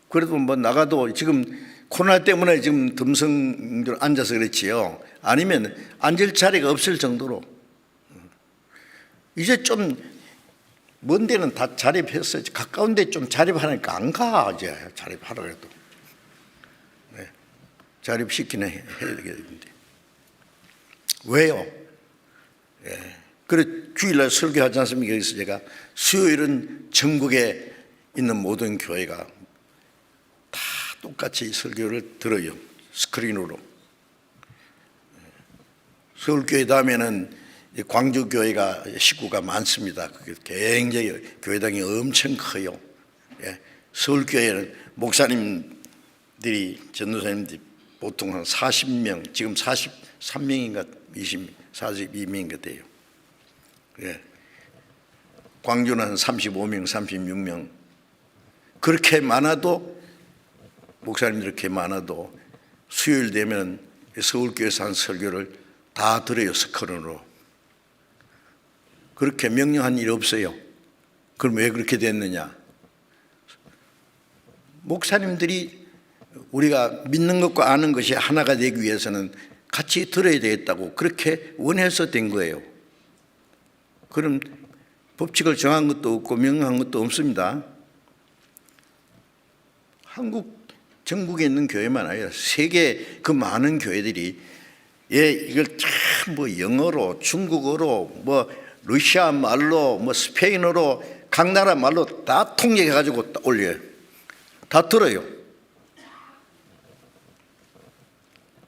그래도 뭐 나가도 지금 코로나 때문에 지금 듬성들 앉아서 그렇지요. 아니면 앉을 자리가 없을 정도로 이제 좀 먼 데는 다 자립했어요. 가까운 데 좀 자립하니까 안 가. 이제 자립하라고 해도. 자립시키는 해야 되겠는데. 왜요? 그래 주일날 설교하지 않습니까? 여기서 제가 수요일은 전국에 있는 모든 교회가 다 똑같이 설교를 들어요. 스크린으로. 서울교회 다음에는 광주교회가 식구가 많습니다. 굉장히 교회당이 엄청 커요. 서울교회는 목사님들이, 전도사님들이 보통 한 40명, 지금 43명인가 42명인가 돼요. 광주는 한 35명, 36명. 그렇게 많아도, 목사님들 이렇게 많아도 수요일 되면 서울교회에서 한 설교를 다 들어요. 스크린으로. 그렇게 명령한 일이 없어요. 그럼 왜 그렇게 됐느냐? 목사님들이 우리가 믿는 것과 아는 것이 하나가 되기 위해서는 같이 들어야 되겠다고 그렇게 원해서 된 거예요. 그럼 법칙을 정한 것도 없고 명령한 것도 없습니다. 한국 전국에 있는 교회만 아니라 세계 그 많은 교회들이 이걸 참 뭐 영어로, 중국어로, 뭐 러시아 말로, 뭐 스페인어로 각 나라 말로 다 통역해가지고 올려요. 다 들어요.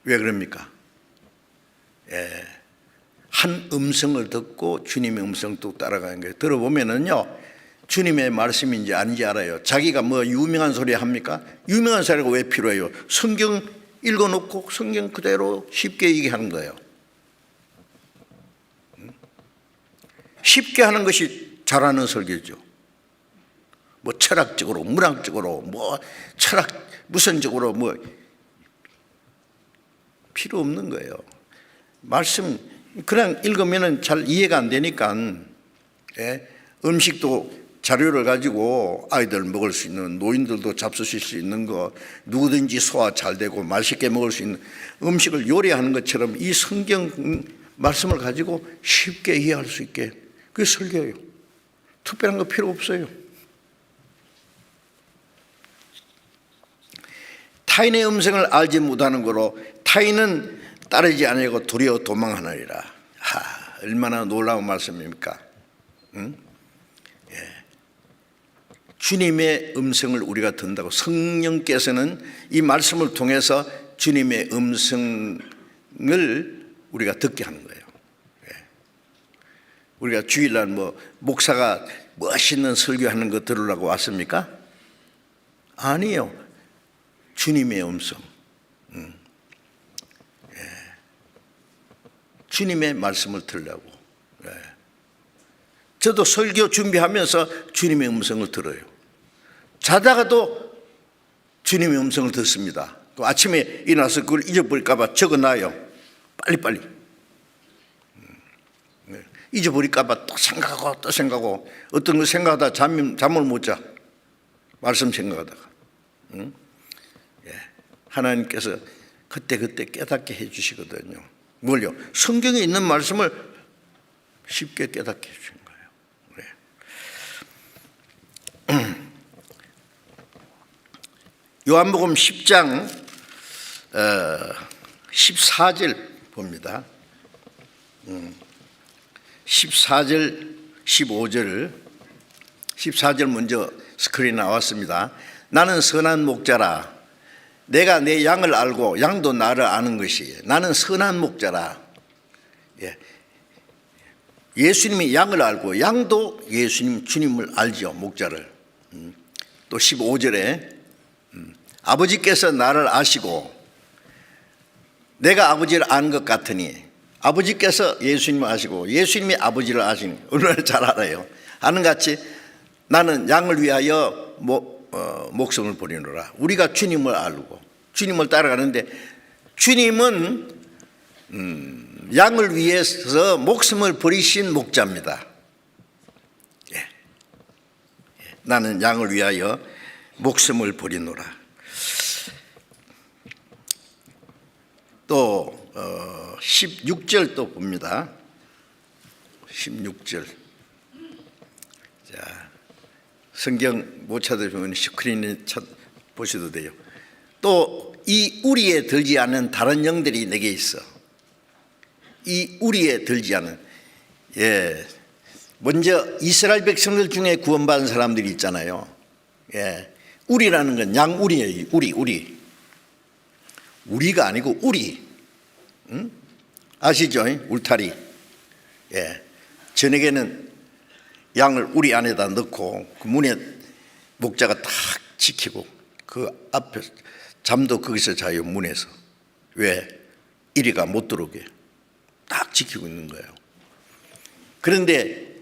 왜 그럽니까? 한 음성을 듣고 주님의 음성도 따라가는 거예요. 들어보면은요, 주님의 말씀인지 아닌지 알아요. 자기가 뭐 유명한 소리 합니까? 유명한 소리가 왜 필요해요? 성경 읽어놓고 성경 그대로 쉽게 얘기하는 거예요. 쉽게 하는 것이 잘하는 설교죠. 뭐 철학적으로, 문학적으로, 뭐 철학 무선적으로 뭐 필요 없는 거예요. 말씀 그냥 읽으면은 잘 이해가 안 되니까 음식도 자료를 가지고 아이들 먹을 수 있는, 노인들도 잡수실 수 있는 거, 누구든지 소화 잘 되고 맛있게 먹을 수 있는 음식을 요리하는 것처럼 이 성경 말씀을 가지고 쉽게 이해할 수 있게, 그게 설교예요. 특별한 거 필요 없어요. 타인의 음성을 알지 못하는 거로 타인은 따르지 아니하고 두려워 도망하느니라. 얼마나 놀라운 말씀입니까? 응? 예. 주님의 음성을 우리가 듣는다고, 성령께서는 이 말씀을 통해서 주님의 음성을 우리가 듣게 하는 거예요. 예. 우리가 주일날 목사가 멋있는 설교하는 거 들으려고 왔습니까? 아니에요. 주님의 음성. 예. 주님의 말씀을 들으려고. 예. 저도 설교 준비하면서 주님의 음성을 들어요. 자다가도 주님의 음성을 듣습니다. 또 아침에 일어나서 그걸 잊어버릴까 봐 적어놔요. 빨리빨리. 잊어버릴까 봐 또 생각하고 또 생각하고, 어떤 거 생각하다 잠을 못 자. 말씀 생각하다가. 응? 예. 하나님께서 그때그때 깨닫게 해 주시거든요. 뭘요? 성경에 있는 말씀을 쉽게 깨닫게 해 주시는 거예요. 그래. 요한복음 10장 14절 봅니다. 14절 15절 14절 먼저 스크린에 나왔습니다. 나는 선한 목자라. 내가 내 양을 알고 양도 나를 아는 것이. 나는 선한 목자라. 예. 예수님이 양을 알고 양도 예수님 주님을 알죠. 목자를. 또 15절에 아버지께서 나를 아시고 내가 아버지를 아는 것 같으니, 아버지께서 예수님을 아시고 예수님이 아버지를 아시니 얼마나 잘 알아요. 아는 같이 나는 양을 위하여 목숨을 버리노라. 우리가 주님을 알고 주님을 따라가는데, 주님은 양을 위해서 목숨을 버리신 목자입니다. 예. 나는 양을 위하여 목숨을 버리노라. 또 16절 또 봅니다. 16절. 자, 성경 못 찾으시면 스크린에 보셔도 돼요. 또 이 우리에 들지 않은 다른 영들이 내게 있어. 이 우리에 들지 않은, 예, 먼저 이스라엘 백성들 중에 구원받은 사람들이 있잖아요. 예, 우리라는 건 양우리예요. 우리가 아니고 우리. 응? 아시죠? 울타리. 예, 저녁에는 양을 우리 안에다 넣고 그 문에 목자가 딱 지키고, 그 앞에 잠도 거기서 자요. 문에서. 왜? 이리가 못 들어오게 딱 지키고 있는 거예요. 그런데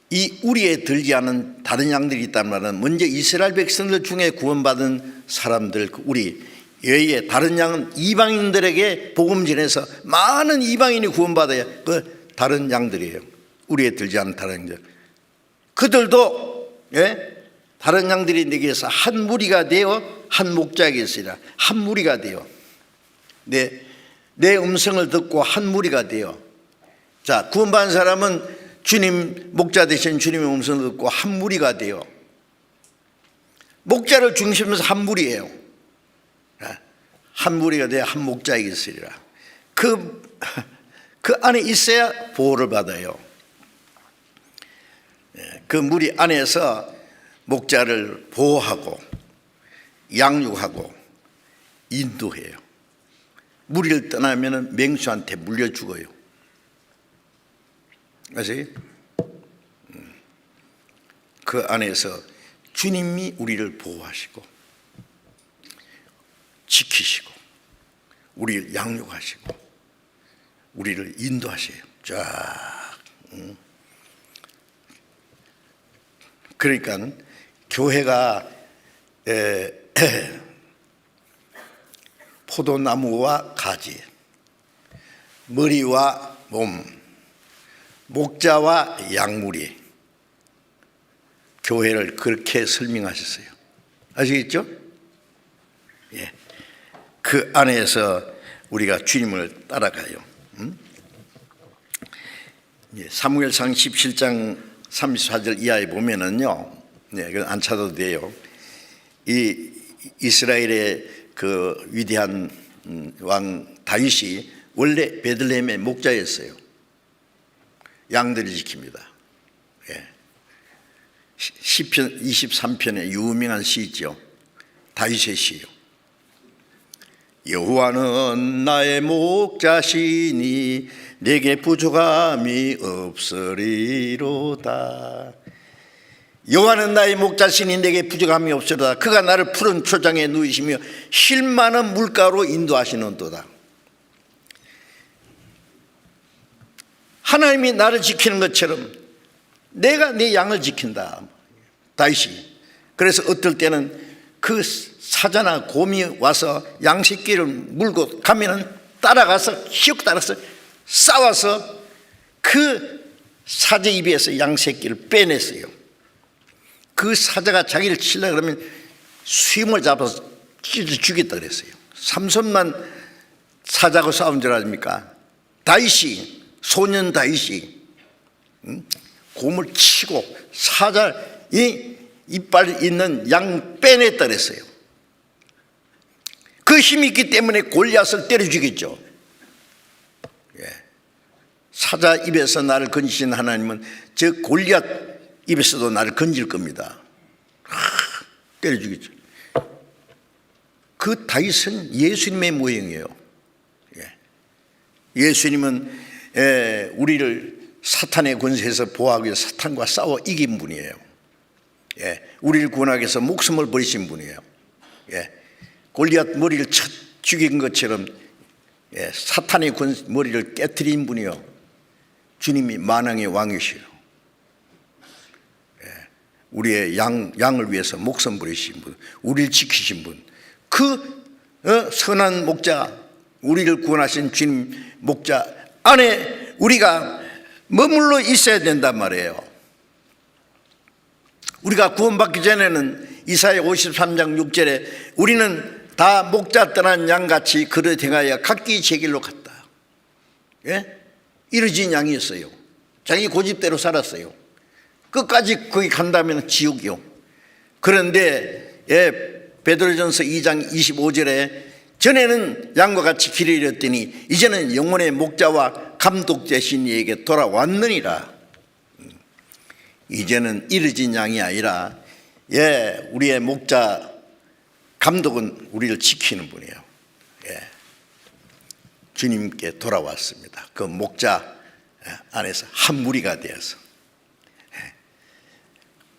이 우리에 들지 않은 다른 양들이 있단 말은, 먼저 이스라엘 백성들 중에 구원받은 사람들, 그 우리 외에 다른 양은 이방인들에게 복음 전해서 많은 이방인이 구원받아야 그 다른 양들이에요. 우리에 들지 않은 다른 양들. 그들도, 예? 다른 양들이 내게서 한 무리가 되어 한 목자에게 있으리라. 한 무리가 되어 내 음성을 듣고 한 무리가 되어. 자, 구원받은 사람은 주님, 목자 되신 주님의 음성을 듣고 한 무리가 되어, 목자를 중심으로 해서 한 무리예요. 한 무리가 되어 한 목자에게 있으리라. 그 안에 있어야 보호를 받아요. 그 무리 안에서 목자를 보호하고 양육하고 인도해요. 무리를 떠나면 맹수한테 물려 죽어요. 아세요? 그 안에서 주님이 우리를 보호하시고 지키시고 우리를 양육하시고 우리를 인도하세요. 쫙. 그러니까 교회가 포도나무와 가지, 머리와 몸, 목자와 양무리. 교회를 그렇게 설명하셨어요. 아시겠죠? 예. 그 안에서 우리가 주님을 따라가요. 예. 사무엘상 17장 34절 이하에 보면은요, 네, 안 찾아도 돼요. 이 이스라엘의 그 위대한 왕 다윗이 원래 베들레헴의 목자였어요. 양들을 지킵니다. 예. 시편 23편의 유명한 시죠. 다윗의 시요. 여호와는 나의 목자시니 내게 부족함이 없으리로다. 여호와는 나의 목자시니 내게 부족함이 없으리로다. 그가 나를 푸른 초장에 누이시며 쉴 만한 물가로 인도하시는도다. 하나님이 나를 지키는 것처럼 내가 내 양을 지킨다. 다윗이. 그래서 어떨 때는 그 사자나 곰이 와서 양 새끼를 물고 가면은 따라가서 휙 따라서 싸워서 그 사자 입에서 양 새끼를 빼냈어요. 그 사자가 자기를 치려고 그러면 수임을 잡아서 찢어 죽였다 그랬어요. 삼손만 사자하고 싸운 줄 아십니까? 다윗이, 소년 다윗이 곰을 치고 사자 이빨 있는 양 빼냈다 그랬어요. 그 힘이 있기 때문에 골리앗을 때려 죽였죠. 예. 사자 입에서 나를 건지신 하나님은 저 골리앗 입에서도 나를 건질 겁니다. 때려 죽였죠. 그 다윗은 예수님의 모형이에요. 예. 예수님은 우리를 사탄의 권세에서 보호하기 위해서 사탄과 싸워 이긴 분이에요. 예. 우리를 구원하기 위해서 목숨을 버리신 분이에요. 예. 골리앗 머리를 쳐 죽인 것처럼 예. 사탄의 머리를 깨트린 분이요. 주님이 만왕의 왕이시요. 예. 우리의 양을 위해서 목숨 버리신 분, 우리를 지키신 분, 그 선한 목자, 우리를 구원하신 주님 목자 안에 우리가 머물러 있어야 된단 말이에요. 우리가 구원받기 전에는 이사야 53장 6절에 우리는 다 목자 떠난 양같이 그릇 행하여 각기 제 길로 갔다. 예? 이르진 양이었어요. 자기 고집대로 살았어요. 끝까지 거기 간다면 지옥이요. 그런데 베드로전서 2장 25절에 전에는 양과 같이 길을 잃었더니 이제는 영혼의 목자와 감독 되신 이에게 돌아왔느니라. 이제는 잃어진 양이 아니라 우리의 목자 감독은 우리를 지키는 분이에요. 주님께 돌아왔습니다. 그 목자 안에서 한 무리가 되어서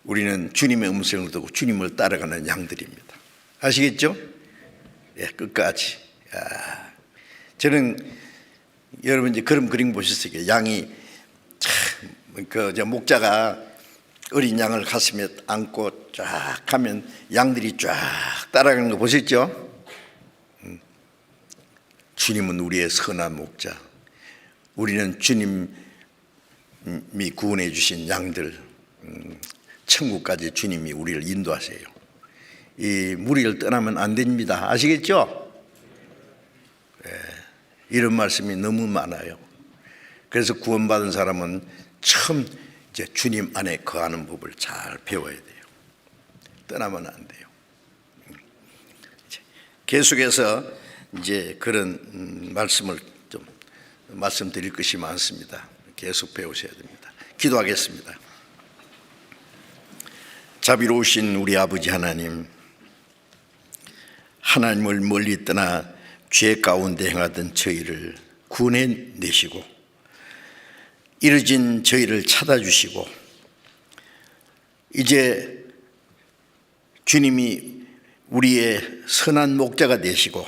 우리는 주님의 음성을 듣고 주님을 따라가는 양들입니다. 아시겠죠? 끝까지. 저는 여러분 이제 그런 그림 보셨어요. 양이 참 목자가 어린 양을 가슴에 안고 쫙 가면 양들이 쫙 따라가는 거 보셨죠? 주님은 우리의 선한 목자. 우리는 주님이 구원해 주신 양들, 천국까지 주님이 우리를 인도하세요. 이 무리를 떠나면 안 됩니다. 아시겠죠? 이런 말씀이 너무 많아요. 그래서 구원받은 사람은 처음 이제 주님 안에 거하는 법을 잘 배워야 돼요. 떠나면 안 돼요. 계속해서 이제 그런 말씀을 좀 말씀드릴 것이 많습니다. 계속 배우셔야 됩니다. 기도하겠습니다. 자비로우신 우리 아버지 하나님, 하나님을 멀리 떠나 죄 가운데 행하던 저희를 구원해내시고 이르진 저희를 찾아주시고 이제 주님이 우리의 선한 목자가 되시고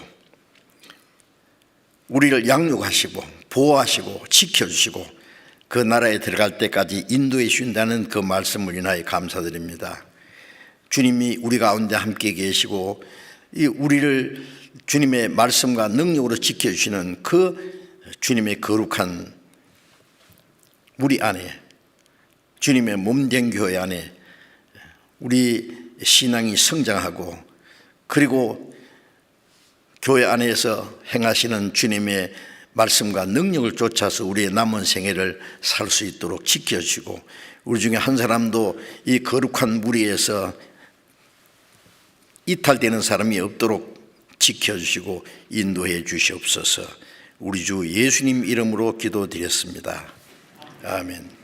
우리를 양육하시고 보호하시고 지켜주시고 그 나라에 들어갈 때까지 인도해 주신다는 그 말씀을 인하여 감사드립니다. 주님이 우리 가운데 함께 계시고 우리를 주님의 말씀과 능력으로 지켜주시는 그 주님의 거룩한 우리 안에 주님의 몸된 교회 안에 우리 신앙이 성장하고 그리고 교회 안에서 행하시는 주님의 말씀과 능력을 쫓아서 우리의 남은 생애를 살 수 있도록 지켜주시고 우리 중에 한 사람도 이 거룩한 무리에서 이탈되는 사람이 없도록 지켜주시고 인도해 주시옵소서. 우리 주 예수님 이름으로 기도드렸습니다. 아멘.